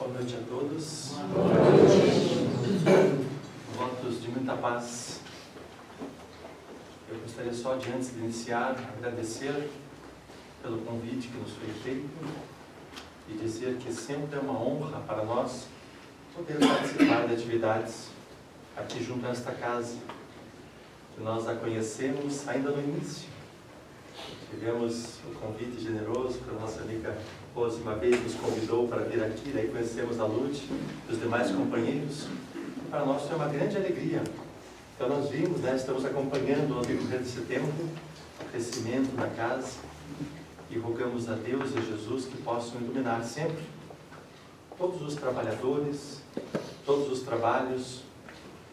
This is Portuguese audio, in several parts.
Boa noite a todos. Votos de muita paz. Eu gostaria só de, antes de iniciar, agradecer pelo convite que nos foi feito e dizer que sempre é uma honra para nós poder participar de atividades aqui junto a esta casa, que nós a conhecemos ainda no início. Tivemos um convite generoso para a nossa amiga Rose, uma vez nos convidou para vir aqui, daí conhecemos a Lute e os demais companheiros. E para nós foi uma grande alegria. Então nós vimos, estamos acompanhando ao decorrer desse tempo o crescimento da casa e rogamos a Deus e a Jesus que possam iluminar sempre todos os trabalhadores, todos os trabalhos,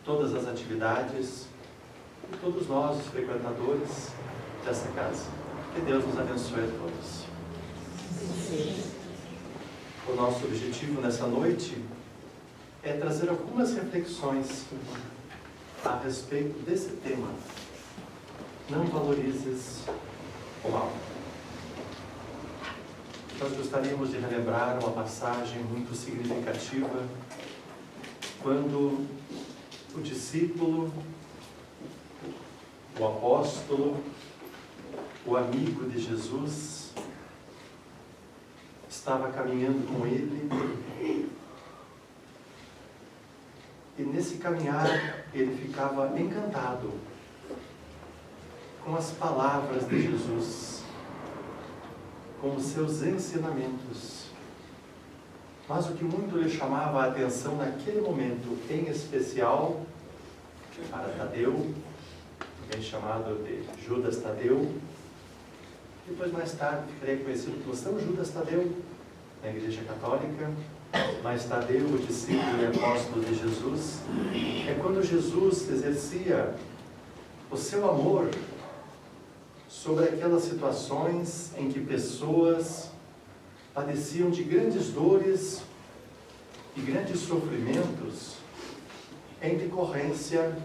todas as atividades e todos nós, os frequentadores dessa casa. Que Deus nos abençoe a todos. O nosso objetivo nessa noite é trazer algumas reflexões a respeito desse tema. Não valorizes o mal. Nós gostaríamos de relembrar uma passagem muito significativa quando o discípulo, o apóstolo, o amigo de Jesus estava caminhando com ele e nesse caminhar ele ficava encantado com as palavras de Jesus, com os seus ensinamentos. Mas o que muito lhe chamava a atenção naquele momento, em especial para Tadeu, também chamado de Judas Tadeu, depois mais tarde ficarei conhecido como São Judas Tadeu na Igreja Católica, mas Tadeu, o discípulo e apóstolo de Jesus, é quando Jesus exercia o seu amor sobre aquelas situações em que pessoas padeciam de grandes dores e grandes sofrimentos em decorrência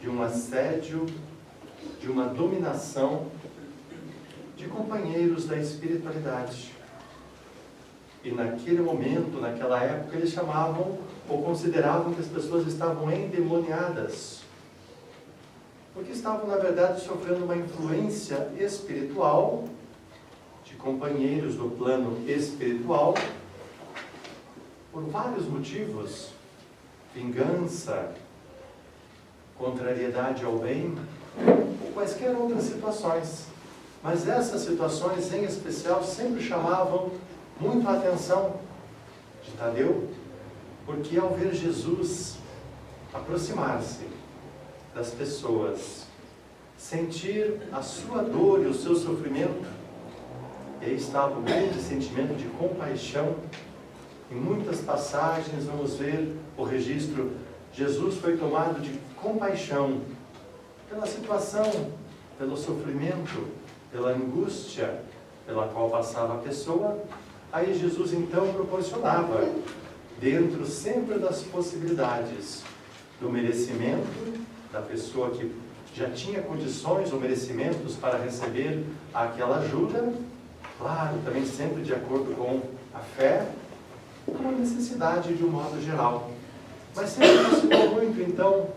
de um assédio, de uma dominação de companheiros da espiritualidade. E naquele momento, naquela época, eles chamavam ou consideravam que as pessoas estavam endemoniadas, porque estavam, na verdade, sofrendo uma influência espiritual de companheiros do plano espiritual, por vários motivos: vingança, contrariedade ao bem, ou quaisquer outras situações. Mas essas situações, em especial, sempre chamavam muito a atenção de Tadeu, porque ao ver Jesus aproximar-se das pessoas, sentir a sua dor e o seu sofrimento, e aí estava o grande sentimento de compaixão. Em muitas passagens vamos ver o registro: Jesus foi tomado de compaixão pela situação, pelo sofrimento, pela angústia pela qual passava a pessoa. Aí Jesus então proporcionava, dentro sempre das possibilidades do merecimento da pessoa que já tinha condições ou merecimentos para receber aquela ajuda, claro, também sempre de acordo com a fé, com a necessidade de um modo geral. Mas sempre aproximou muito então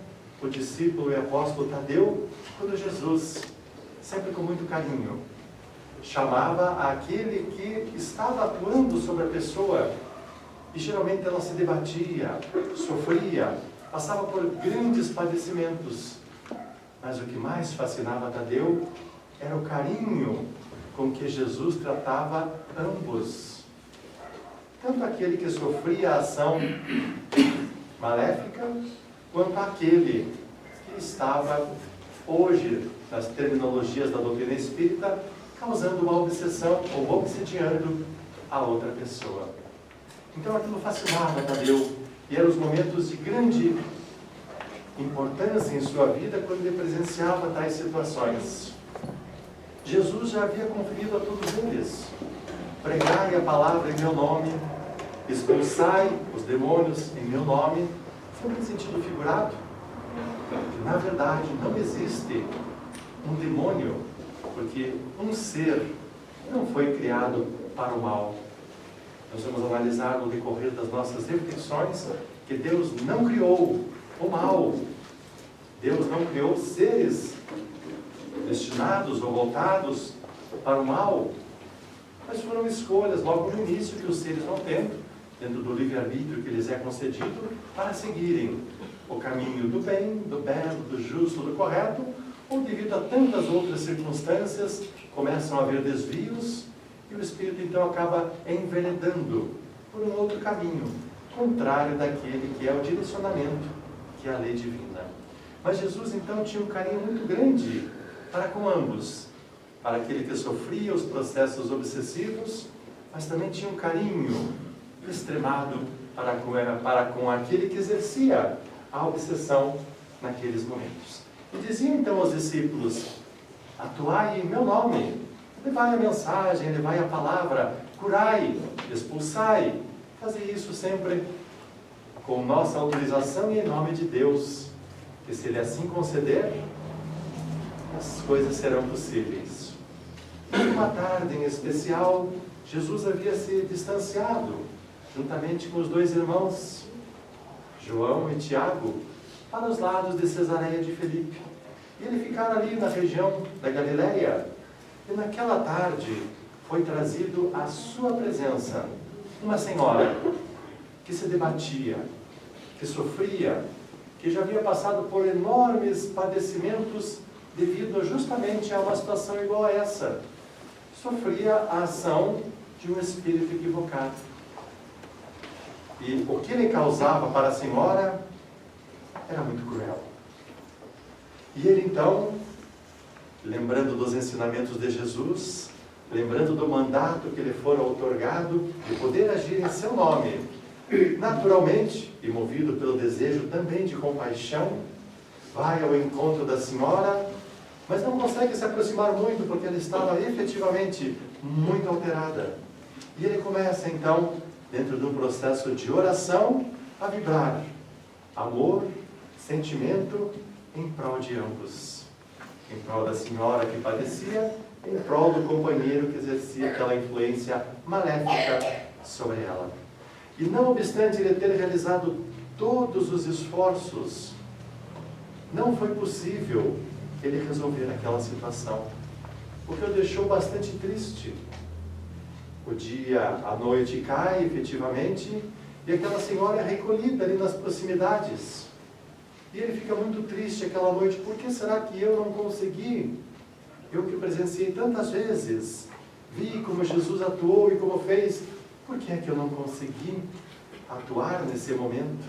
o discípulo e apóstolo Tadeu, quando Jesus, sempre com muito carinho, chamava aquele que estava atuando sobre a pessoa, e geralmente ela se debatia, sofria, passava por grandes padecimentos. Mas o que mais fascinava Tadeu era o carinho com que Jesus tratava ambos. Tanto aquele que sofria a ação maléfica, quanto aquele que estava, hoje, nas terminologias da doutrina espírita, causando uma obsessão ou obsediando a outra pessoa. Então aquilo fascinava Tadeu, e eram os momentos de grande importância em sua vida quando ele presenciava tais situações. Jesus já havia conferido a todos eles: pregai a palavra em meu nome, expulsai os demônios em meu nome, sempre em sentido figurado. Na verdade, não existe um demônio, porque um ser não foi criado para o mal. Nós vamos analisar no decorrer das nossas reflexões que Deus não criou o mal. Deus não criou seres destinados ou voltados para o mal. Mas foram escolhas logo no início que os seres vão tendo, dentro do livre-arbítrio que lhes é concedido, para seguirem o caminho do bem, do belo, do justo, do correto, ou devido a tantas outras circunstâncias, começam a haver desvios, e o espírito então acaba enveredando por um outro caminho, contrário daquele que é o direcionamento, que é a lei divina. Mas Jesus então tinha um carinho muito grande para com ambos, para aquele que sofria os processos obsessivos, mas também tinha um carinho extremado para com aquele que exercia a obsessão naqueles momentos. E dizia então aos discípulos: atuai em meu nome, levai a mensagem, levai a palavra, curai, expulsai. Fazei isso sempre com nossa autorização e em nome de Deus, que se Ele assim conceder, as coisas serão possíveis. Uma tarde em especial, Jesus havia se distanciado, juntamente com os dois irmãos, João e Tiago, para os lados de Cesareia de Filipe. E ele ficara ali na região da Galileia. E naquela tarde foi trazido à sua presença uma senhora que se debatia, que sofria, que já havia passado por enormes padecimentos devido justamente a uma situação igual a essa. Sofria a ação de um espírito equivocado. E o que ele causava para a senhora era muito cruel. E ele então, lembrando dos ensinamentos de Jesus, lembrando do mandato que lhe fora outorgado de poder agir em seu nome, naturalmente, e movido pelo desejo também de compaixão, vai ao encontro da senhora, mas não consegue se aproximar muito, porque ela estava efetivamente muito alterada. E ele começa então, dentro de um processo de oração, a vibrar amor, sentimento em prol de ambos. Em prol da senhora que padecia, em prol do companheiro que exercia aquela influência maléfica sobre ela. E não obstante ele ter realizado todos os esforços, não foi possível ele resolver aquela situação, o que o deixou bastante triste. O dia, a noite cai efetivamente, e aquela senhora é recolhida ali nas proximidades. E ele fica muito triste aquela noite: por que será que eu não consegui? Eu que presenciei tantas vezes, vi como Jesus atuou e como fez, por que é que eu não consegui atuar nesse momento?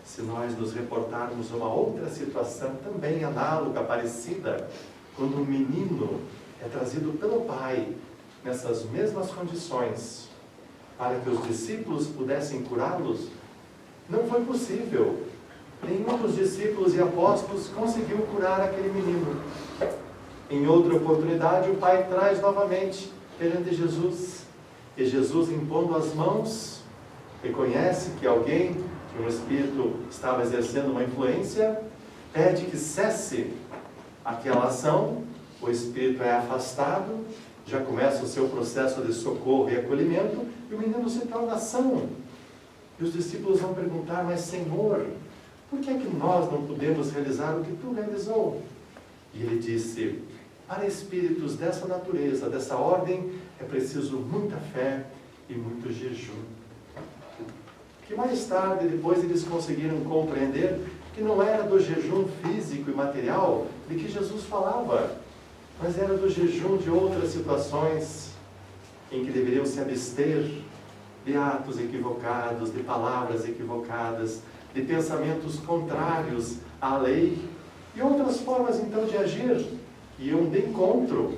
Se nós nos reportarmos uma outra situação também análoga, parecida, quando um menino é trazido pelo pai nessas mesmas condições, para que os discípulos pudessem curá-los, não foi possível. Nenhum dos discípulos e apóstolos conseguiu curar aquele menino. Em outra oportunidade, o pai traz novamente perante Jesus, e Jesus, impondo as mãos, reconhece que alguém, que um espírito estava exercendo uma influência, pede que cesse aquela ação, o espírito é afastado, já começa o seu processo de socorro e acolhimento, e o menino se torna são. E os discípulos vão perguntar: mas Senhor, por que é que nós não podemos realizar o que tu realizou? E ele disse: para espíritos dessa natureza, dessa ordem, é preciso muita fé e muito jejum. Que mais tarde, depois, eles conseguiram compreender que não era do jejum físico e material de que Jesus falava, mas era do jejum de outras situações em que deveriam se abster de atos equivocados, de palavras equivocadas, de pensamentos contrários à lei e outras formas então de agir que iam de encontro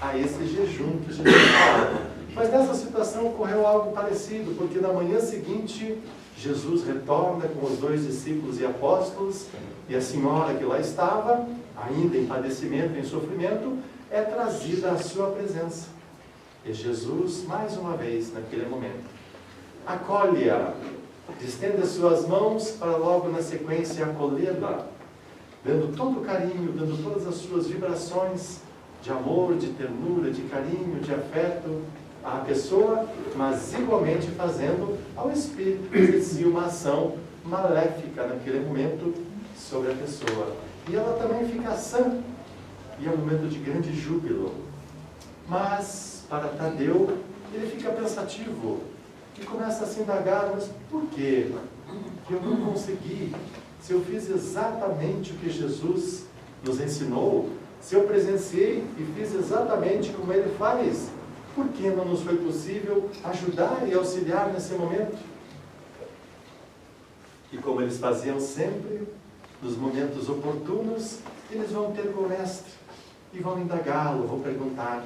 a esse jejum que Jesus falava. Mas nessa situação ocorreu algo parecido, porque na manhã seguinte Jesus retorna com os dois discípulos e apóstolos, e a senhora que lá estava, ainda em padecimento, em sofrimento, é trazida à sua presença. E Jesus, mais uma vez, naquele momento, acolhe-a, estende as suas mãos para logo na sequência acolhê-la, dando todo o carinho, dando todas as suas vibrações de amor, de ternura, de carinho, de afeto à pessoa, mas igualmente fazendo ao espírito que exercia uma ação maléfica naquele momento sobre a pessoa. E ela também fica sã, e é um momento de grande júbilo. Mas, para Tadeu, ele fica pensativo, e começa a se indagar, mas por quê? Que eu não consegui? Se eu fiz exatamente o que Jesus nos ensinou, se eu presenciei e fiz exatamente como ele faz, por que não nos foi possível ajudar e auxiliar nesse momento? E como eles faziam sempre, nos momentos oportunos, eles vão ter com o mestre e vão indagá-lo, vão perguntar.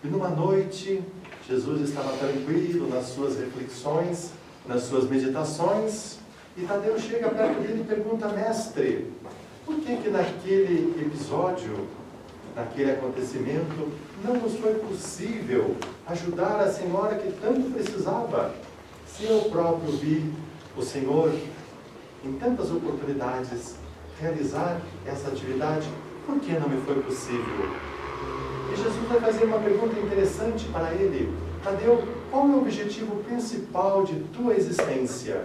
E numa noite, Jesus estava tranquilo nas suas reflexões, nas suas meditações, e Tadeu chega perto dele e pergunta: mestre, por que naquele episódio, naquele acontecimento, não nos foi possível ajudar a senhora que tanto precisava? Se eu próprio vi o Senhor, em tantas oportunidades, realizar essa atividade, por que não me foi possível? E Jesus vai fazer uma pergunta interessante para ele: Tadeu, qual é o objetivo principal de tua existência?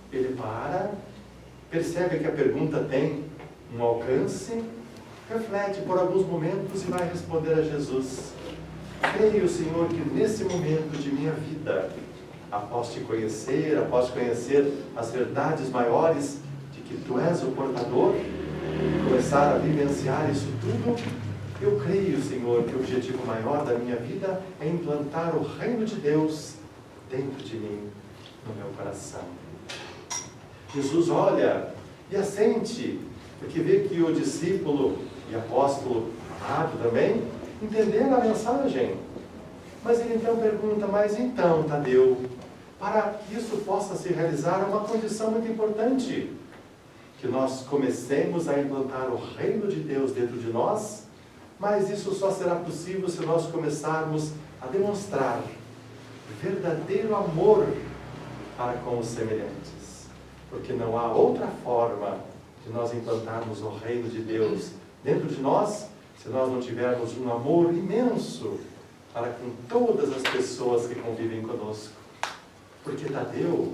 Ele para, percebe que a pergunta tem um alcance, reflete por alguns momentos e vai responder a Jesus: creio, Senhor, que nesse momento de minha vida, após te conhecer, após conhecer as verdades maiores de que tu és o portador, começar a vivenciar isso tudo, eu creio, Senhor, que o objetivo maior da minha vida é implantar o reino de Deus dentro de mim, no meu coração. Jesus olha e assente, porque vê que o discípulo e apóstolo amado também entenderam a mensagem. Mas ele então pergunta: mas então, Tadeu, para que isso possa se realizar, uma condição muito importante, que nós comecemos a implantar o reino de Deus dentro de nós, mas isso só será possível se nós começarmos a demonstrar verdadeiro amor para com os semelhantes, porque não há outra forma de nós implantarmos o reino de Deus dentro de nós, se nós não tivermos um amor imenso para com todas as pessoas que convivem conosco. Porque Tadeu,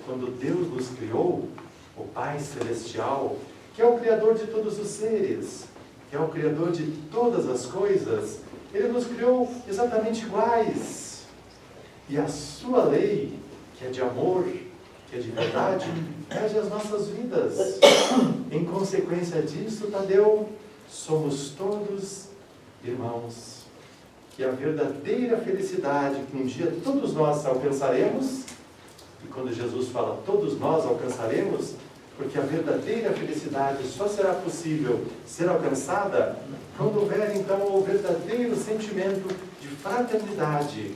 quando Deus nos criou, o Pai Celestial, que é o Criador de todos os seres, que é o Criador de todas as coisas, Ele nos criou exatamente iguais. E a sua lei, que é de amor, que é de verdade, rege as nossas vidas. Em consequência disso, Tadeu, somos todos irmãos. Que a verdadeira felicidade que um dia todos nós alcançaremos, e quando Jesus fala todos nós alcançaremos, porque a verdadeira felicidade só será possível ser alcançada quando houver então o verdadeiro sentimento de fraternidade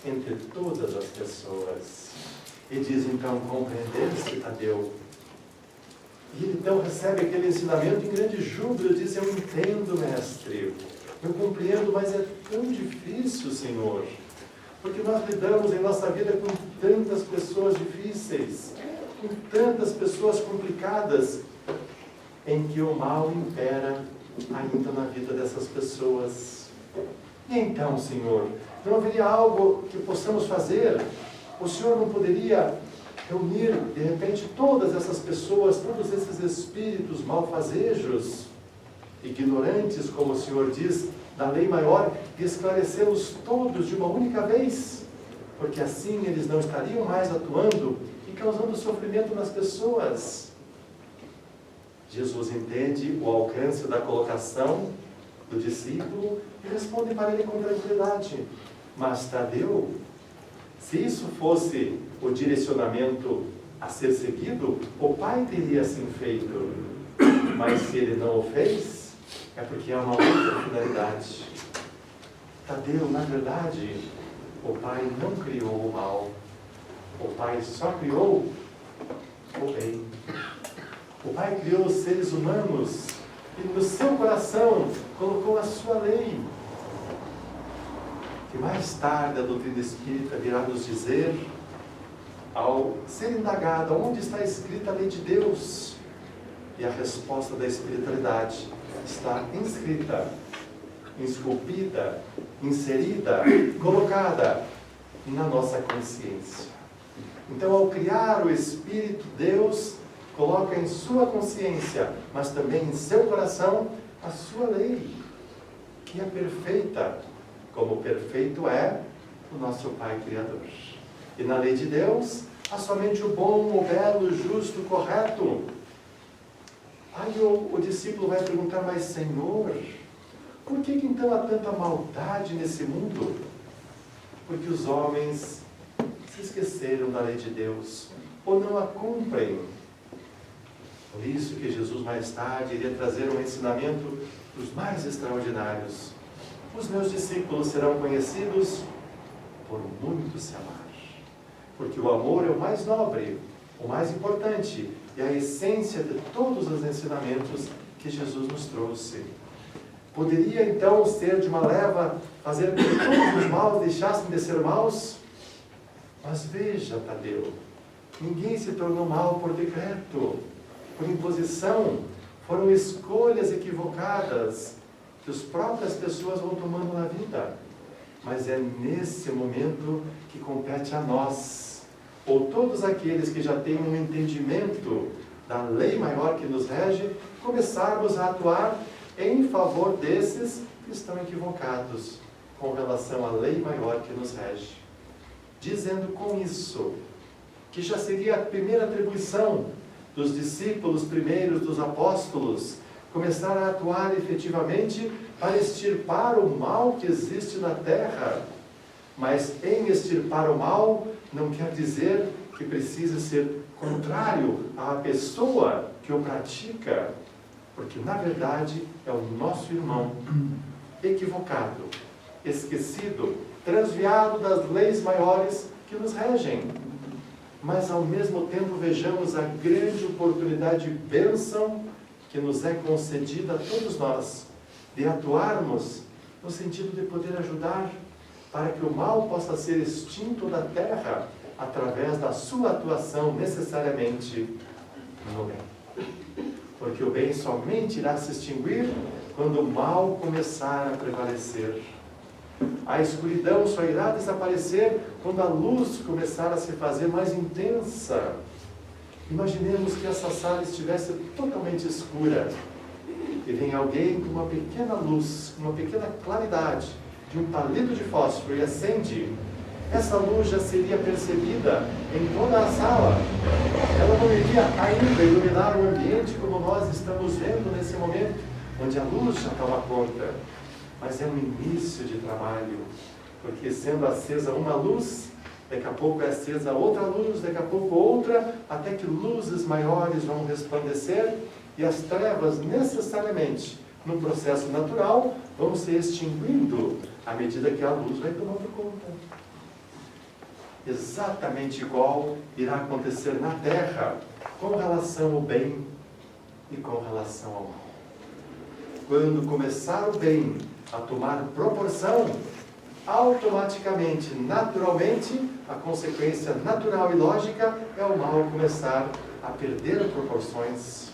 entre todas as pessoas. E diz então: compreendeste, Tadeu? E ele então recebe aquele ensinamento em grande júbilo, diz: eu entendo, mestre, eu compreendo, mas é tão difícil, Senhor, porque nós lidamos em nossa vida com tantas pessoas difíceis, com tantas pessoas complicadas, em que o mal impera ainda na vida dessas pessoas. E então, Senhor, não haveria algo que possamos fazer? O Senhor não poderia reunir, de repente, todas essas pessoas, todos esses espíritos malfazejos, ignorantes, como o Senhor diz, da lei maior, e esclarecê-los todos de uma única vez? Porque assim eles não estariam mais atuando e causando sofrimento nas pessoas. Jesus entende o alcance da colocação do discípulo e responde para ele com tranquilidade: mas Tadeu, se isso fosse o direcionamento a ser seguido, o Pai teria assim feito. Mas se ele não o fez, é porque há uma outra finalidade. Tadeu, na verdade, o Pai não criou o mal. O Pai só criou o bem. O Pai criou os seres humanos e no seu coração colocou a sua lei. Que mais tarde a doutrina espírita virá nos dizer, ao ser indagado, onde está escrita a lei de Deus? E a resposta da espiritualidade está inscrita esculpida, inserida, colocada na nossa consciência. Então, ao criar o Espírito, Deus coloca em sua consciência, mas também em seu coração, a sua lei, que é perfeita, como perfeito é o nosso Pai Criador. E na lei de Deus, há somente o bom, o belo, o justo, o correto. Aí o discípulo vai perguntar, mas Senhor, por que então há tanta maldade nesse mundo? Porque os homens se esqueceram da lei de Deus, ou não a cumprem. Por isso que Jesus mais tarde iria trazer um ensinamento dos mais extraordinários. Os meus discípulos serão conhecidos por muito se amar. Porque o amor é o mais nobre, o mais importante, e a essência de todos os ensinamentos que Jesus nos trouxe. Poderia então ser de uma leva fazer com que todos os maus deixassem de ser maus? Mas veja, Tadeu, ninguém se tornou mau por decreto, por imposição. Foram escolhas equivocadas que as próprias pessoas vão tomando na vida. Mas é nesse momento que compete a nós, ou todos aqueles que já têm um entendimento da lei maior que nos rege, começarmos a atuar em favor desses que estão equivocados com relação à lei maior que nos rege. Dizendo com isso, que já seria a primeira atribuição dos discípulos primeiros, dos apóstolos, começar a atuar efetivamente para extirpar o mal que existe na terra. Mas em extirpar o mal, não quer dizer que precisa ser contrário à pessoa que o pratica, porque na verdade é o nosso irmão equivocado, esquecido, transviado das leis maiores que nos regem. Mas ao mesmo tempo vejamos a grande oportunidade e bênção que nos é concedida a todos nós, de atuarmos no sentido de poder ajudar para que o mal possa ser extinto da terra através da sua atuação necessariamente no bem. Porque o bem somente irá se extinguir quando o mal começar a prevalecer. A escuridão só irá desaparecer quando a luz começar a se fazer mais intensa. Imaginemos que essa sala estivesse totalmente escura e vem alguém com uma pequena luz, uma pequena claridade de um palito de fósforo e acende. Essa luz já seria percebida em toda a sala. Ela não iria ainda iluminar o ambiente como nós estamos vendo nesse momento, onde a luz já toma conta. Mas é um início de trabalho, porque sendo acesa uma luz, daqui a pouco é acesa outra luz, daqui a pouco outra, até que luzes maiores vão resplandecer e as trevas necessariamente, no processo natural, vão se extinguindo à medida que a luz vai tomando conta. Exatamente igual irá acontecer na terra com relação ao bem e com relação ao mal. Quando começar o bem a tomar proporção, automaticamente, naturalmente, a consequência natural e lógica é o mal começar a perder proporções.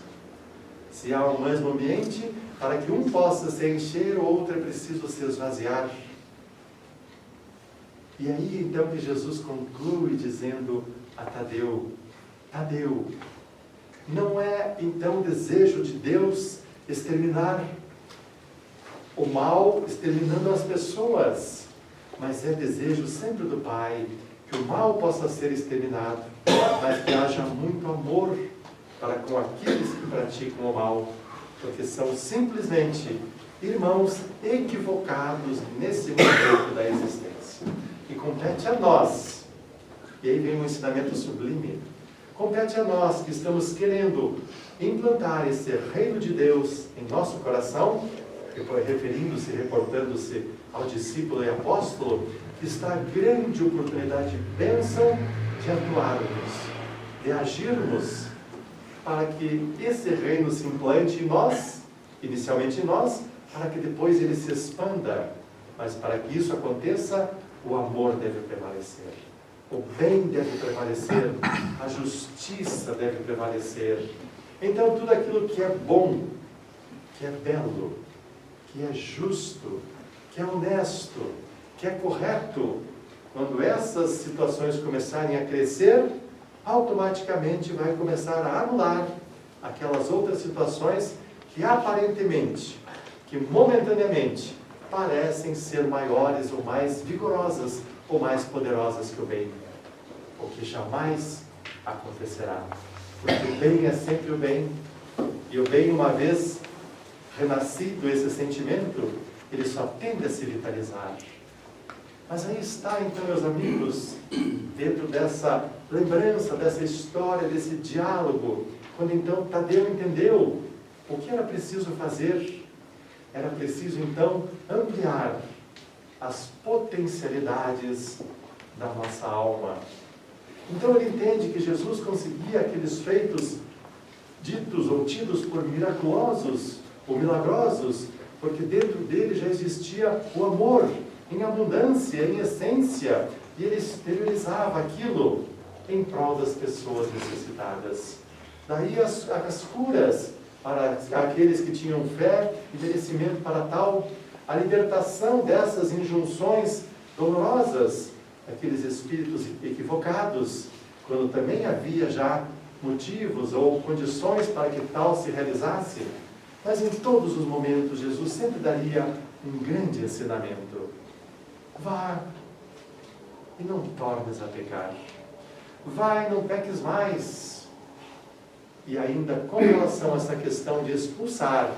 Se há um mesmo ambiente, para que um possa se encher, o outro é preciso se esvaziar. E aí então que Jesus conclui dizendo a Tadeu, Tadeu, não é então desejo de Deus exterminar o mal, exterminando as pessoas, mas é desejo sempre do Pai que o mal possa ser exterminado, mas que haja muito amor para com aqueles que praticam o mal, porque são simplesmente irmãos equivocados nesse momento da existência. E compete a nós, e aí vem um ensinamento sublime, compete a nós que estamos querendo implantar esse reino de Deus em nosso coração, referindo-se, reportando-se ao discípulo e apóstolo, que está a grande oportunidade de bênção de atuarmos, de agirmos, para que esse reino se implante em nós, inicialmente em nós, para que depois ele se expanda. Mas para que isso aconteça, o amor deve prevalecer, o bem deve prevalecer, a justiça deve prevalecer. Então tudo aquilo que é bom, que é belo, que é justo, que é honesto, que é correto, quando essas situações começarem a crescer, automaticamente vai começar a anular aquelas outras situações que aparentemente, que momentaneamente, parecem ser maiores ou mais vigorosas ou mais poderosas que o bem, o que jamais acontecerá. Porque o bem é sempre o bem, e o bem, uma vez renascido esse sentimento, ele só tende a se vitalizar. Mas aí está, então, meus amigos, dentro dessa lembrança, dessa história, desse diálogo, quando então Tadeu entendeu o que era preciso fazer. Era preciso, então, ampliar as potencialidades da nossa alma. Então ele entende que Jesus conseguia aqueles feitos ditos ou tidos por miraculosos ou milagrosos, porque dentro dele já existia o amor em abundância, em essência, e ele exteriorizava aquilo em prol das pessoas necessitadas. Daí as curas para aqueles que tinham fé e merecimento para tal, a libertação dessas injunções dolorosas, aqueles espíritos equivocados, quando também havia já motivos ou condições para que tal se realizasse. Mas em todos os momentos Jesus sempre daria um grande ensinamento. Vá e não tornes a pecar. Vá e não peques mais. E ainda com relação a essa questão de expulsar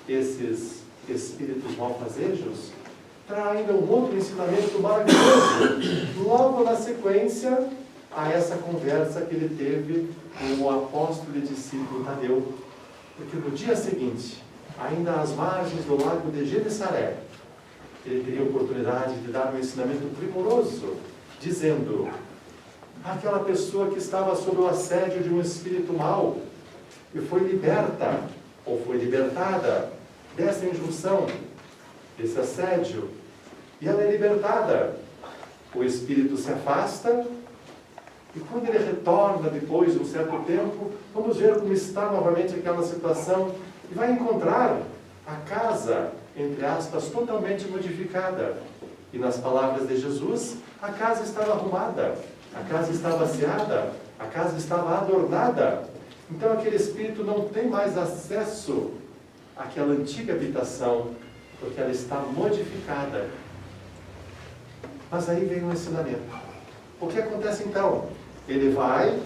esses espíritos malfazejos, traz ainda um outro ensinamento maravilhoso, logo na sequência a essa conversa que ele teve com o apóstolo e discípulo Tadeu. Porque no dia seguinte, ainda às margens do lago de Genesaré, ele teria a oportunidade de dar um ensinamento primoroso, dizendo: aquela pessoa que estava sob o assédio de um espírito mau e foi liberta, ou foi libertada dessa injunção, desse assédio, e ela é libertada. O espírito se afasta, e quando ele retorna depois de um certo tempo, vamos ver como está novamente aquela situação, e vai encontrar a casa, entre aspas, totalmente modificada. E nas palavras de Jesus, a casa estava arrumada, a casa estava asseada, a casa estava adornada. Então aquele espírito não tem mais acesso àquela antiga habitação, porque ela está modificada. Mas aí vem um ensinamento. O que acontece então? Ele vai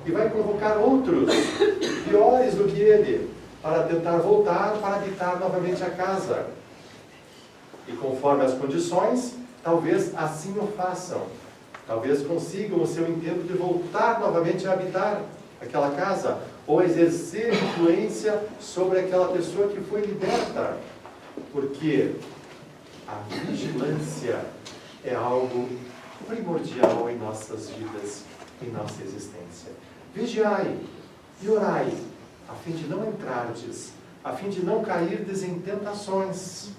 e vai convocar outros, piores do que ele, para tentar voltar, para habitar novamente a casa. E conforme as condições, talvez assim o façam. Talvez consigam o seu intento de voltar novamente a habitar aquela casa, ou exercer influência sobre aquela pessoa que foi liberta. Porque a vigilância é algo primordial em nossas vidas, em nossa existência. Vigiai e orai, a fim de não entrardes, a fim de não cairdes em tentações.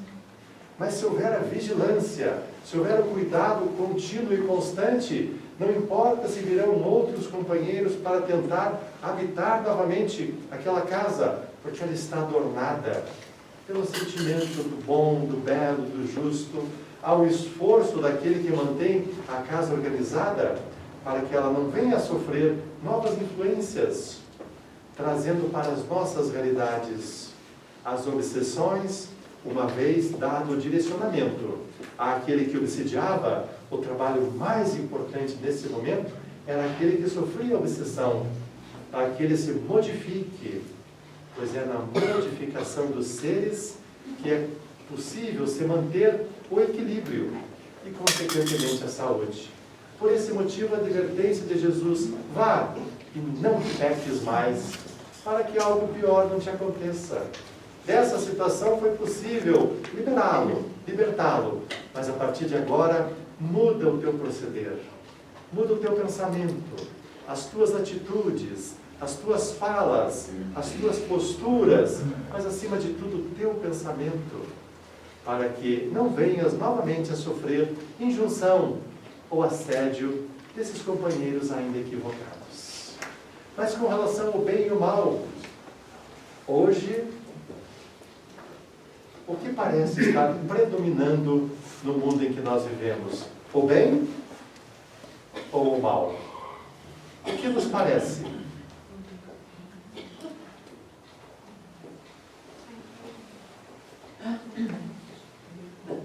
Mas se houver a vigilância, se houver o cuidado contínuo e constante, não importa se virão outros companheiros para tentar habitar novamente aquela casa, porque ela está adornada pelo sentimento do bom, do belo, do justo, ao esforço daquele que mantém a casa organizada, para que ela não venha a sofrer novas influências, trazendo para as nossas realidades as obsessões, uma vez dado o direcionamento àquele que obsidiava. O trabalho mais importante nesse momento era aquele que sofria a obsessão, para que ele se modifique, pois é na modificação dos seres que é possível se manter o equilíbrio e, consequentemente, a saúde. Por esse motivo, a advertência de Jesus: vá e não peques mais, para que algo pior não te aconteça. Dessa situação foi possível libertá-lo, mas a partir de agora, muda o teu proceder, muda o teu pensamento, as tuas atitudes, as tuas falas, as tuas posturas, mas acima de tudo o teu pensamento, para que não venhas novamente a sofrer injunção ou assédio desses companheiros ainda equivocados. Mas com relação ao bem e o mal, hoje, o que parece estar predominando no mundo em que nós vivemos? O bem ou o mal? O que nos parece?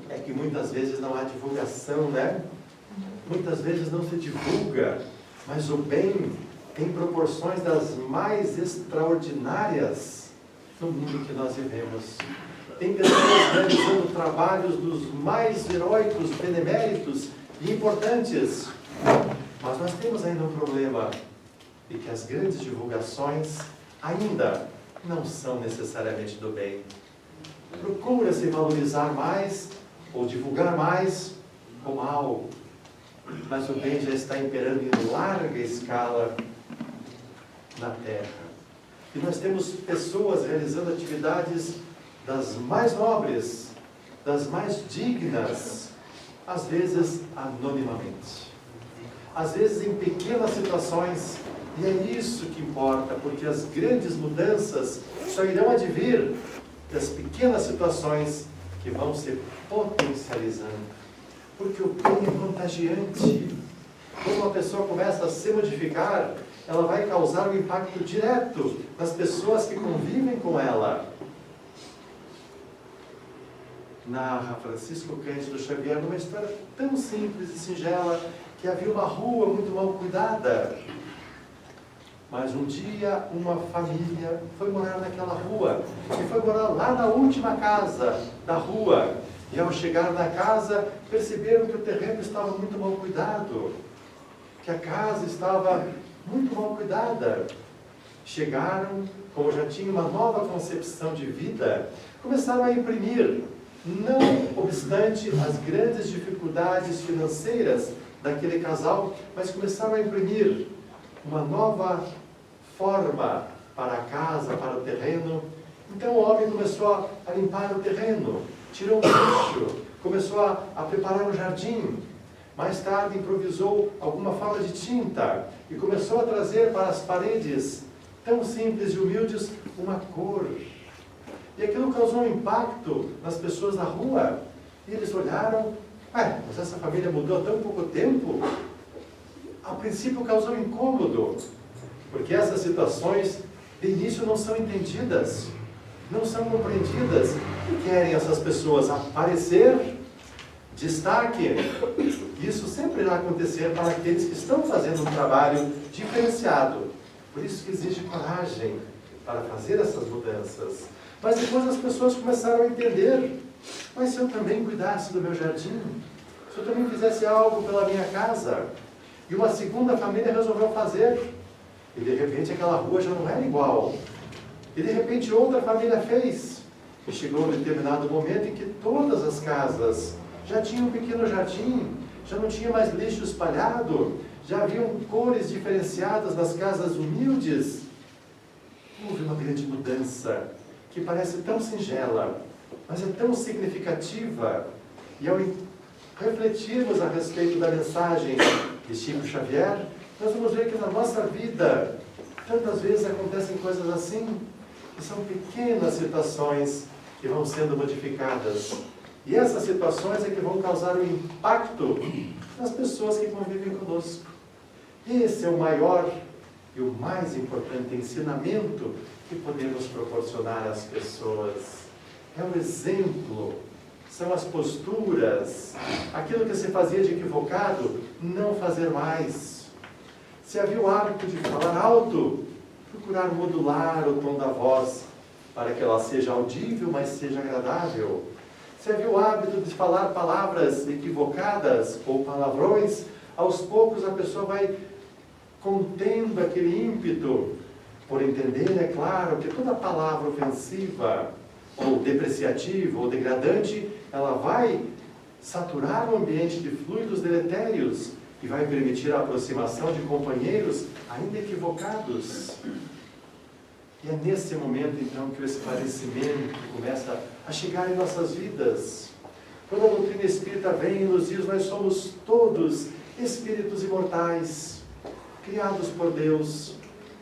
É que muitas vezes não há divulgação, né? Muitas vezes não se divulga, mas o bem tem proporções das mais extraordinárias no mundo que nós vivemos. Tem pessoas realizando trabalhos dos mais heróicos, beneméritos e importantes. Mas nós temos ainda um problema, e que as grandes divulgações ainda não são necessariamente do bem. Procura-se valorizar mais, ou divulgar mais, o mal. Mas o bem já está imperando em larga escala na Terra. E nós temos pessoas realizando atividades das mais nobres, das mais dignas, às vezes anonimamente. Às vezes em pequenas situações, e é isso que importa, porque as grandes mudanças só irão advir das pequenas situações que vão se potencializando. Porque o bem é contagiante. Quando uma pessoa começa a se modificar, ela vai causar um impacto direto nas pessoas que convivem com ela. Narra Francisco Cândido Xavier numa história tão simples e singela, que havia uma rua muito mal cuidada. Mas um dia uma família foi morar naquela rua, e foi morar lá na última casa da rua. E ao chegar na casa, perceberam que o terreno estava muito mal cuidado, que a casa estava muito mal cuidada. Chegaram, como já tinham uma nova concepção de vida, começaram a imprimir, não obstante as grandes dificuldades financeiras daquele casal, mas começaram a imprimir uma nova forma para a casa, para o terreno. Então o homem começou a limpar o terreno, tirou o lixo, começou a preparar um jardim. Mais tarde improvisou alguma forma de tinta e começou a trazer para as paredes, tão simples e humildes, uma cor. E aquilo causou um impacto nas pessoas da rua. E eles olharam, mas essa família mudou há tão pouco tempo. A princípio causou incômodo, porque essas situações de início não são entendidas, não são compreendidas. E querem essas pessoas aparecer, destaque. Isso sempre irá acontecer para aqueles que estão fazendo um trabalho diferenciado. Por isso que exige coragem para fazer essas mudanças. Mas depois as pessoas começaram a entender, mas se eu também cuidasse do meu jardim, se eu também fizesse algo pela minha casa, e uma segunda família resolveu fazer, e de repente aquela rua já não era igual, e de repente outra família fez, e chegou um determinado momento em que todas as casas já tinham um pequeno jardim, já não tinha mais lixo espalhado, já haviam cores diferenciadas nas casas humildes. Houve uma grande mudança, que parece tão singela, mas é tão significativa. E ao refletirmos a respeito da mensagem de Chico Xavier, nós vamos ver que na nossa vida, tantas vezes acontecem coisas assim, que são pequenas situações que vão sendo modificadas. E essas situações é que vão causar um impacto nas pessoas que convivem conosco. Esse é o maior e o mais importante ensinamento que podemos proporcionar às pessoas. É o exemplo, são as posturas, aquilo que se fazia de equivocado, não fazer mais. Se havia o hábito de falar alto, procurar modular o tom da voz, para que ela seja audível, mas seja agradável. Se havia o hábito de falar palavras equivocadas ou palavrões, aos poucos a pessoa vai contendo aquele ímpeto, por entender, é claro, que toda palavra ofensiva, ou depreciativa, ou degradante, ela vai saturar o ambiente de fluidos deletérios e vai permitir a aproximação de companheiros ainda equivocados. E é nesse momento, então, que o esclarecimento começa a chegar em nossas vidas. Quando a doutrina espírita vem e nos diz, nós somos todos espíritos imortais, criados por Deus,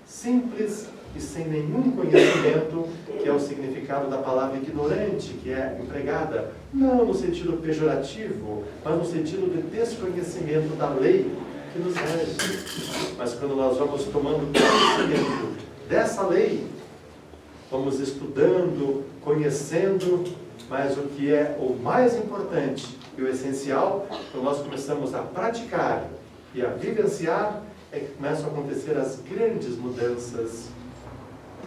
simples e sem nenhum conhecimento, que é o significado da palavra ignorante, que é empregada, não no sentido pejorativo, mas no sentido de desconhecimento da lei que nos rege. Mas quando nós vamos tomando conhecimento dessa lei, vamos estudando, conhecendo, mas o que é o mais importante e o essencial, quando nós começamos a praticar e a vivenciar, é que começam a acontecer as grandes mudanças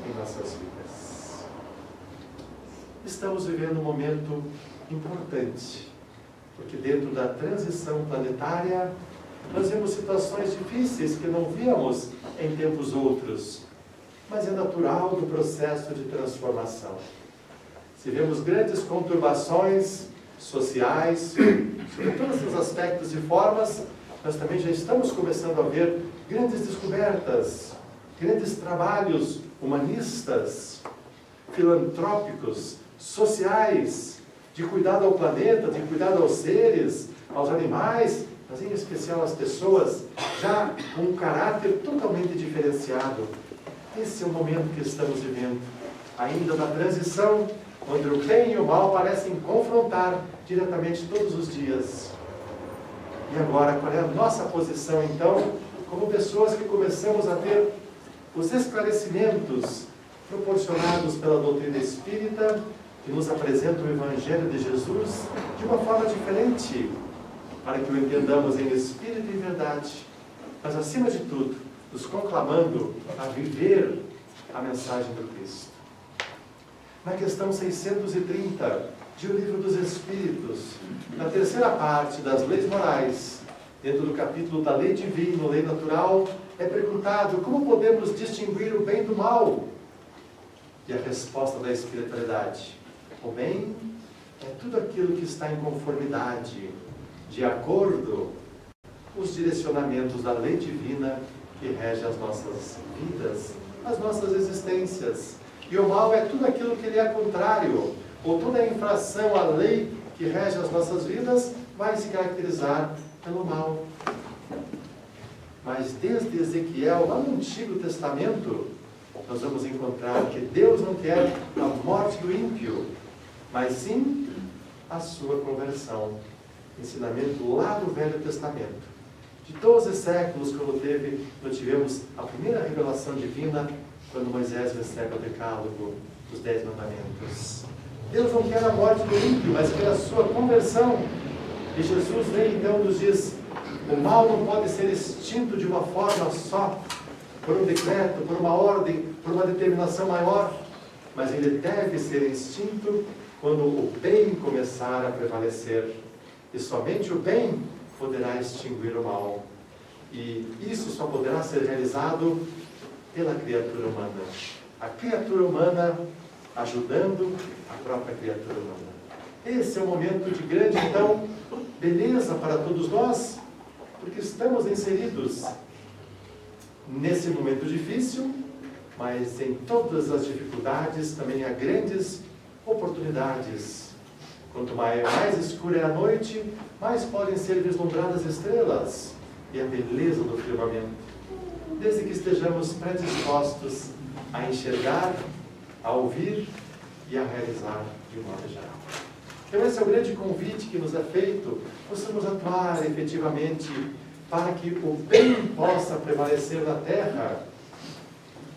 em nossas vidas. Estamos vivendo um momento importante, porque dentro da transição planetária, nós vemos situações difíceis que não víamos em tempos outros, mas é natural do processo de transformação. Se vemos grandes conturbações sociais, sobre todos os aspectos e formas, nós também já estamos começando a ver grandes descobertas, grandes trabalhos humanistas, filantrópicos, sociais, de cuidado ao planeta, de cuidado aos seres, aos animais, mas em especial às pessoas, já com um caráter totalmente diferenciado. Esse é o momento que estamos vivendo, ainda na transição, onde o bem e o mal parecem confrontar diretamente todos os dias. E agora, qual é a nossa posição, então, como pessoas que começamos a ter os esclarecimentos proporcionados pela doutrina espírita, que nos apresenta o Evangelho de Jesus de uma forma diferente, para que o entendamos em espírito e verdade, mas, acima de tudo, nos conclamando a viver a mensagem do Cristo. Na questão 630 de O Livro dos Espíritos, na terceira parte das leis morais, dentro do capítulo da lei divina, lei natural, é perguntado como podemos distinguir o bem do mal? E a resposta da espiritualidade: o bem é tudo aquilo que está em conformidade, de acordo com os direcionamentos da lei divina que rege as nossas vidas, as nossas existências. E o mal é tudo aquilo que lhe é contrário, ou toda a infração à lei que rege as nossas vidas vai se caracterizar pelo mal. Mas desde Ezequiel, lá no Antigo Testamento, nós vamos encontrar que Deus não quer a morte do ímpio, mas sim a sua conversão. Ensinamento lá do Velho Testamento. De 12 séculos, quando tivemos a primeira revelação divina, quando Moisés recebe o decálogo dos 10 mandamentos. Deus não quer a morte do ímpio, mas quer a sua conversão. E Jesus vem então e nos diz: o mal não pode ser extinto de uma forma só, por um decreto, por uma ordem, por uma determinação maior, mas ele deve ser extinto quando o bem começar a prevalecer. E somente o bem poderá extinguir o mal. E isso só poderá ser realizado pela criatura humana. A criatura humana ajudando a própria criatura humana. Esse é um momento de grande, então, beleza para todos nós, porque estamos inseridos nesse momento difícil, mas em todas as dificuldades também há grandes oportunidades. Quanto mais escura é a noite, mais podem ser vislumbradas estrelas e a beleza do firmamento, desde que estejamos predispostos a enxergar, a ouvir e a realizar de um modo geral. Então esse é o grande convite que nos é feito, possamos atuar efetivamente para que o bem possa prevalecer na Terra.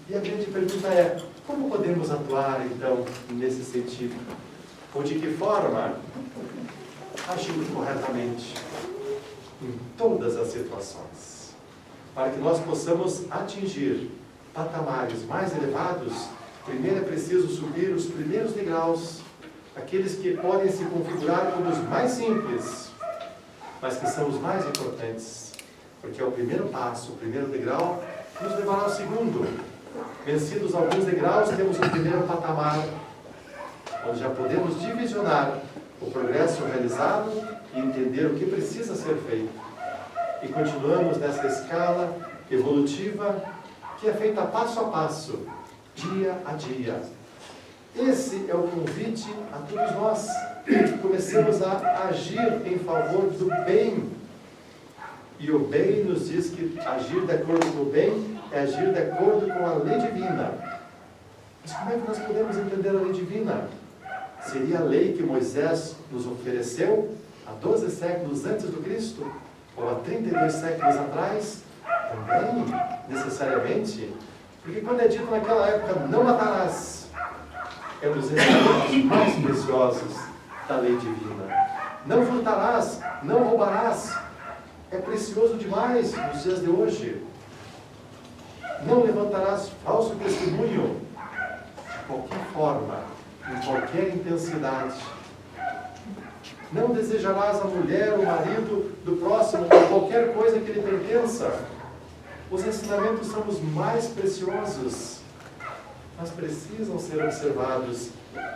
E a grande pergunta é: como podemos atuar então nesse sentido? Ou de que forma? Agindo corretamente em todas as situações. Para que nós possamos atingir patamares mais elevados, primeiro é preciso subir os primeiros degraus, aqueles que podem se configurar como os mais simples, mas que são os mais importantes, porque é o primeiro passo, o primeiro degrau, que nos levará ao segundo. Vencidos alguns degraus, temos o primeiro patamar, onde já podemos divisionar o progresso realizado e entender o que precisa ser feito. E continuamos nessa escala evolutiva que é feita passo a passo, dia a dia. Esse é o convite a todos nós, que comecemos a agir em favor do bem. E o bem nos diz que agir de acordo com o bem é agir de acordo com a lei divina. como é que nós podemos entender a lei divina? Seria a lei que Moisés nos ofereceu há 12 séculos antes do Cristo? Ou há 32 séculos atrás? Também, necessariamente. Porque quando é dito naquela época, não matarás, é um dos ensinamentos mais preciosos da lei divina. Não furtarás, não roubarás, é precioso demais nos dias de hoje. Não levantarás falso testemunho, de qualquer forma, em qualquer intensidade. Não desejarás a mulher, o marido do próximo, ou qualquer coisa que lhe pertença. Os ensinamentos são os mais preciosos, mas precisam ser observados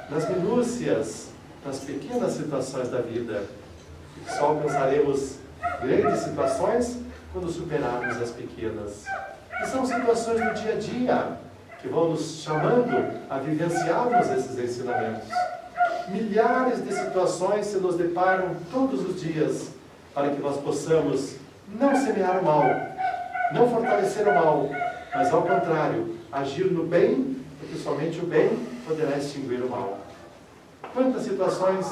nas minúcias, nas pequenas situações da vida. Só alcançaremos grandes situações quando superarmos as pequenas. E são situações do dia a dia que vão nos chamando a vivenciarmos esses ensinamentos. Milhares de situações se nos deparam todos os dias para que nós possamos não semear o mal, não fortalecer o mal, mas ao contrário, agir no bem, porque somente o bem poderá extinguir o mal. Quantas situações,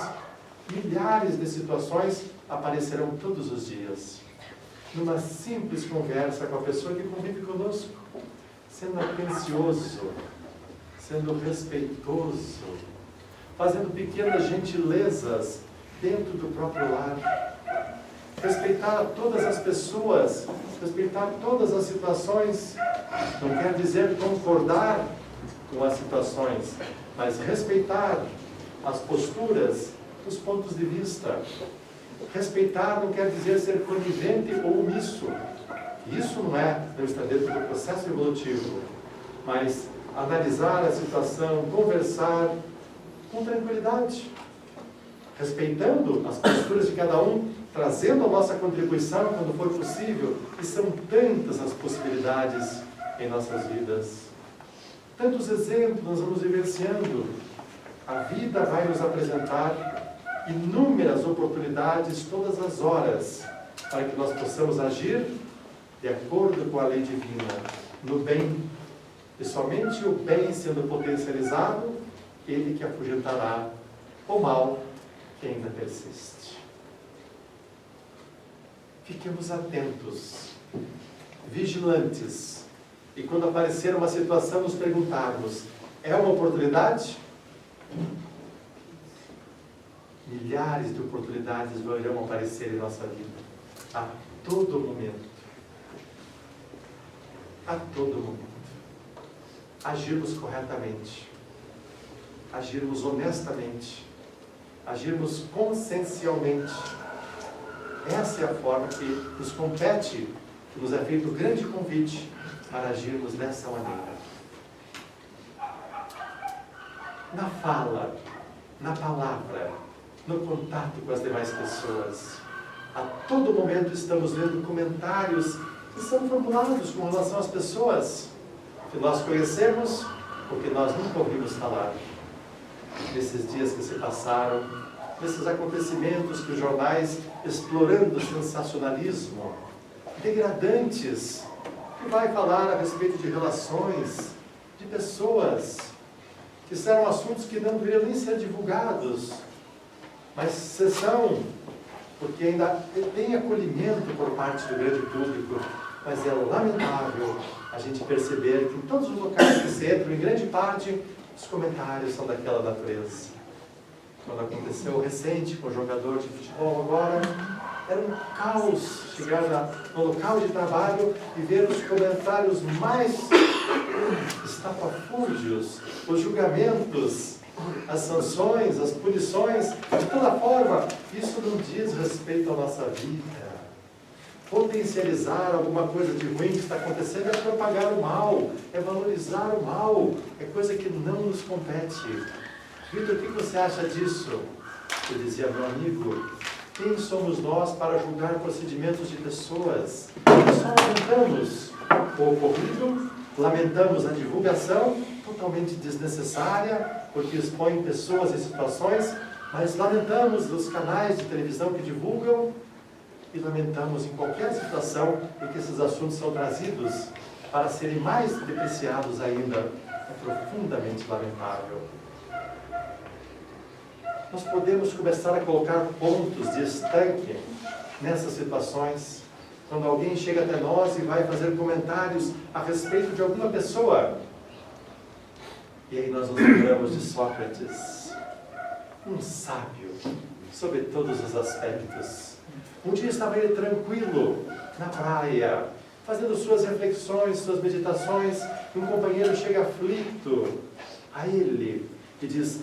milhares de situações aparecerão todos os dias. Numa simples conversa com a pessoa que convive conosco, sendo atencioso, sendo respeitoso, fazendo pequenas gentilezas dentro do próprio lar. Respeitar todas as pessoas, respeitar todas as situações, não quer dizer concordar com as situações, mas respeitar as posturas, os pontos de vista. Respeitar não quer dizer ser conivente ou omisso. Isso não está dentro do processo evolutivo, mas analisar a situação, conversar com tranquilidade, respeitando as posturas de cada um, trazendo a nossa contribuição quando for possível, e são tantas as possibilidades em nossas vidas. Tantos exemplos nós vamos vivenciando. A vida vai nos apresentar inúmeras oportunidades todas as horas para que nós possamos agir de acordo com a lei divina, no bem. E somente o bem sendo potencializado, ele que afugentará o mal que ainda persiste. Fiquemos atentos, vigilantes, e quando aparecer uma situação nos perguntarmos, é uma oportunidade? Milhares de oportunidades virão aparecer em nossa vida, a todo momento. A todo momento. Agirmos corretamente, agirmos honestamente, agirmos consciencialmente. Essa é a forma que nos compete, que nos é feito o grande convite para agirmos dessa maneira. Na fala, na palavra, no contato com as demais pessoas. A todo momento estamos vendo comentários que são formulados com relação às pessoas que nós conhecemos ou que nós nunca ouvimos falar. Nesses dias que se passaram, nesses acontecimentos que os jornais, explorando o sensacionalismo, degradantes, que vai falar a respeito de relações, de pessoas, que são assuntos que não deveriam nem ser divulgados, mas são, porque ainda tem acolhimento por parte do grande público, mas é lamentável a gente perceber que em todos os locais que se entram, em grande parte, os comentários são daquela natureza. Quando aconteceu o recente com o jogador de futebol agora, era um caos chegar no local de trabalho e ver os comentários mais estapafúrdios, os julgamentos, as sanções, as punições, de toda forma. Isso não diz respeito à nossa vida. Potencializar alguma coisa de ruim que está acontecendo é propagar o mal, é valorizar o mal, é coisa que não nos compete. Vitor, o que você acha disso? Eu dizia, meu amigo, quem somos nós para julgar procedimentos de pessoas? Só lamentamos o ocorrido, lamentamos a divulgação, totalmente desnecessária, porque expõe pessoas em situações, mas lamentamos os canais de televisão que divulgam e lamentamos em qualquer situação em que esses assuntos são trazidos para serem mais depreciados ainda. é profundamente lamentável. Nós podemos começar a colocar pontos de estanque nessas situações, quando alguém chega até nós e vai fazer comentários a respeito de alguma pessoa. E aí nós nos lembramos de Sócrates, um sábio sobre todos os aspectos. Um dia estava ele tranquilo na praia, fazendo suas reflexões, suas meditações, e um companheiro chega aflito a ele e diz: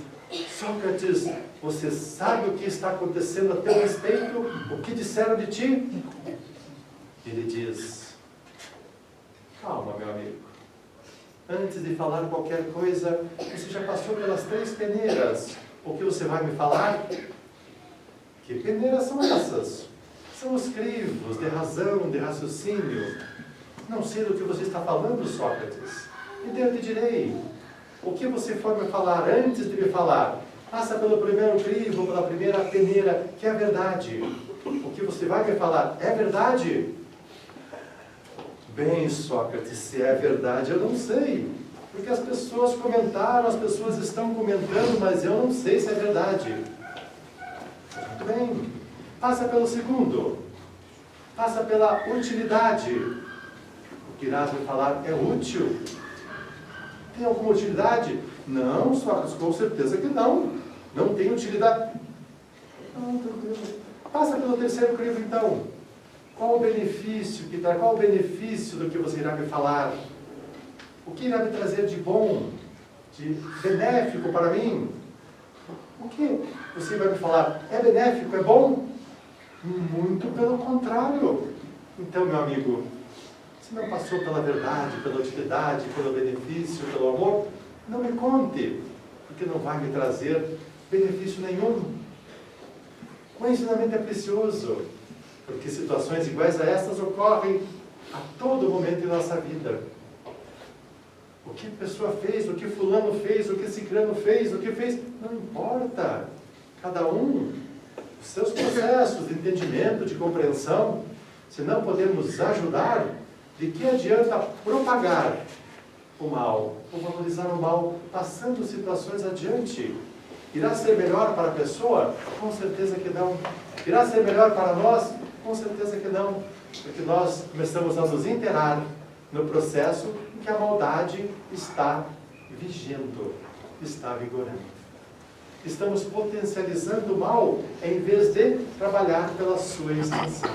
Sócrates, você sabe o que está acontecendo a teu respeito? O que disseram de ti? Ele diz: calma, meu amigo. Antes de falar qualquer coisa, você já passou pelas 3 peneiras. O que você vai me falar? Que peneiras são essas? São os crivos de razão, de raciocínio. Não sei do que você está falando, Sócrates. E eu te direi. O que você for me falar antes de me falar, passa pelo primeiro crivo, pela primeira peneira, que é a verdade. O que você vai me falar é verdade? Bem, Sócrates, se é verdade, eu não sei. Porque as pessoas comentaram, as pessoas estão comentando, mas eu não sei se é verdade. Muito bem. Passa pelo segundo. Passa pela utilidade. O que irás me falar é útil. Tem alguma utilidade? Não, Sócrates, com certeza que não. Não tem utilidade. Não, tranquilo. Passa pelo terceiro crivo, então. Qual o benefício que traz? Qual o benefício do que você irá me falar? O que irá me trazer de bom, de benéfico para mim? O que você vai me falar? É benéfico? É bom? Muito pelo contrário. Então, meu amigo, se não passou pela verdade, pela utilidade, pelo benefício, pelo amor, não me conte, porque não vai me trazer benefício nenhum. O ensinamento é precioso, porque situações iguais a estas ocorrem a todo momento em nossa vida. O que a pessoa fez, o que fulano fez, o que ciclano fez, o que fez, não importa. Cada um, os seus processos de entendimento, de compreensão. Se não podemos ajudar, de que adianta propagar o mal, ou valorizar o mal, passando situações adiante? Irá ser melhor para a pessoa? Com certeza que não. Irá ser melhor para nós? Com certeza que não. Porque nós começamos a nos inteirar no processo em que a maldade está vigendo, está vigorando. Estamos potencializando o mal em vez de trabalhar pela sua extinção.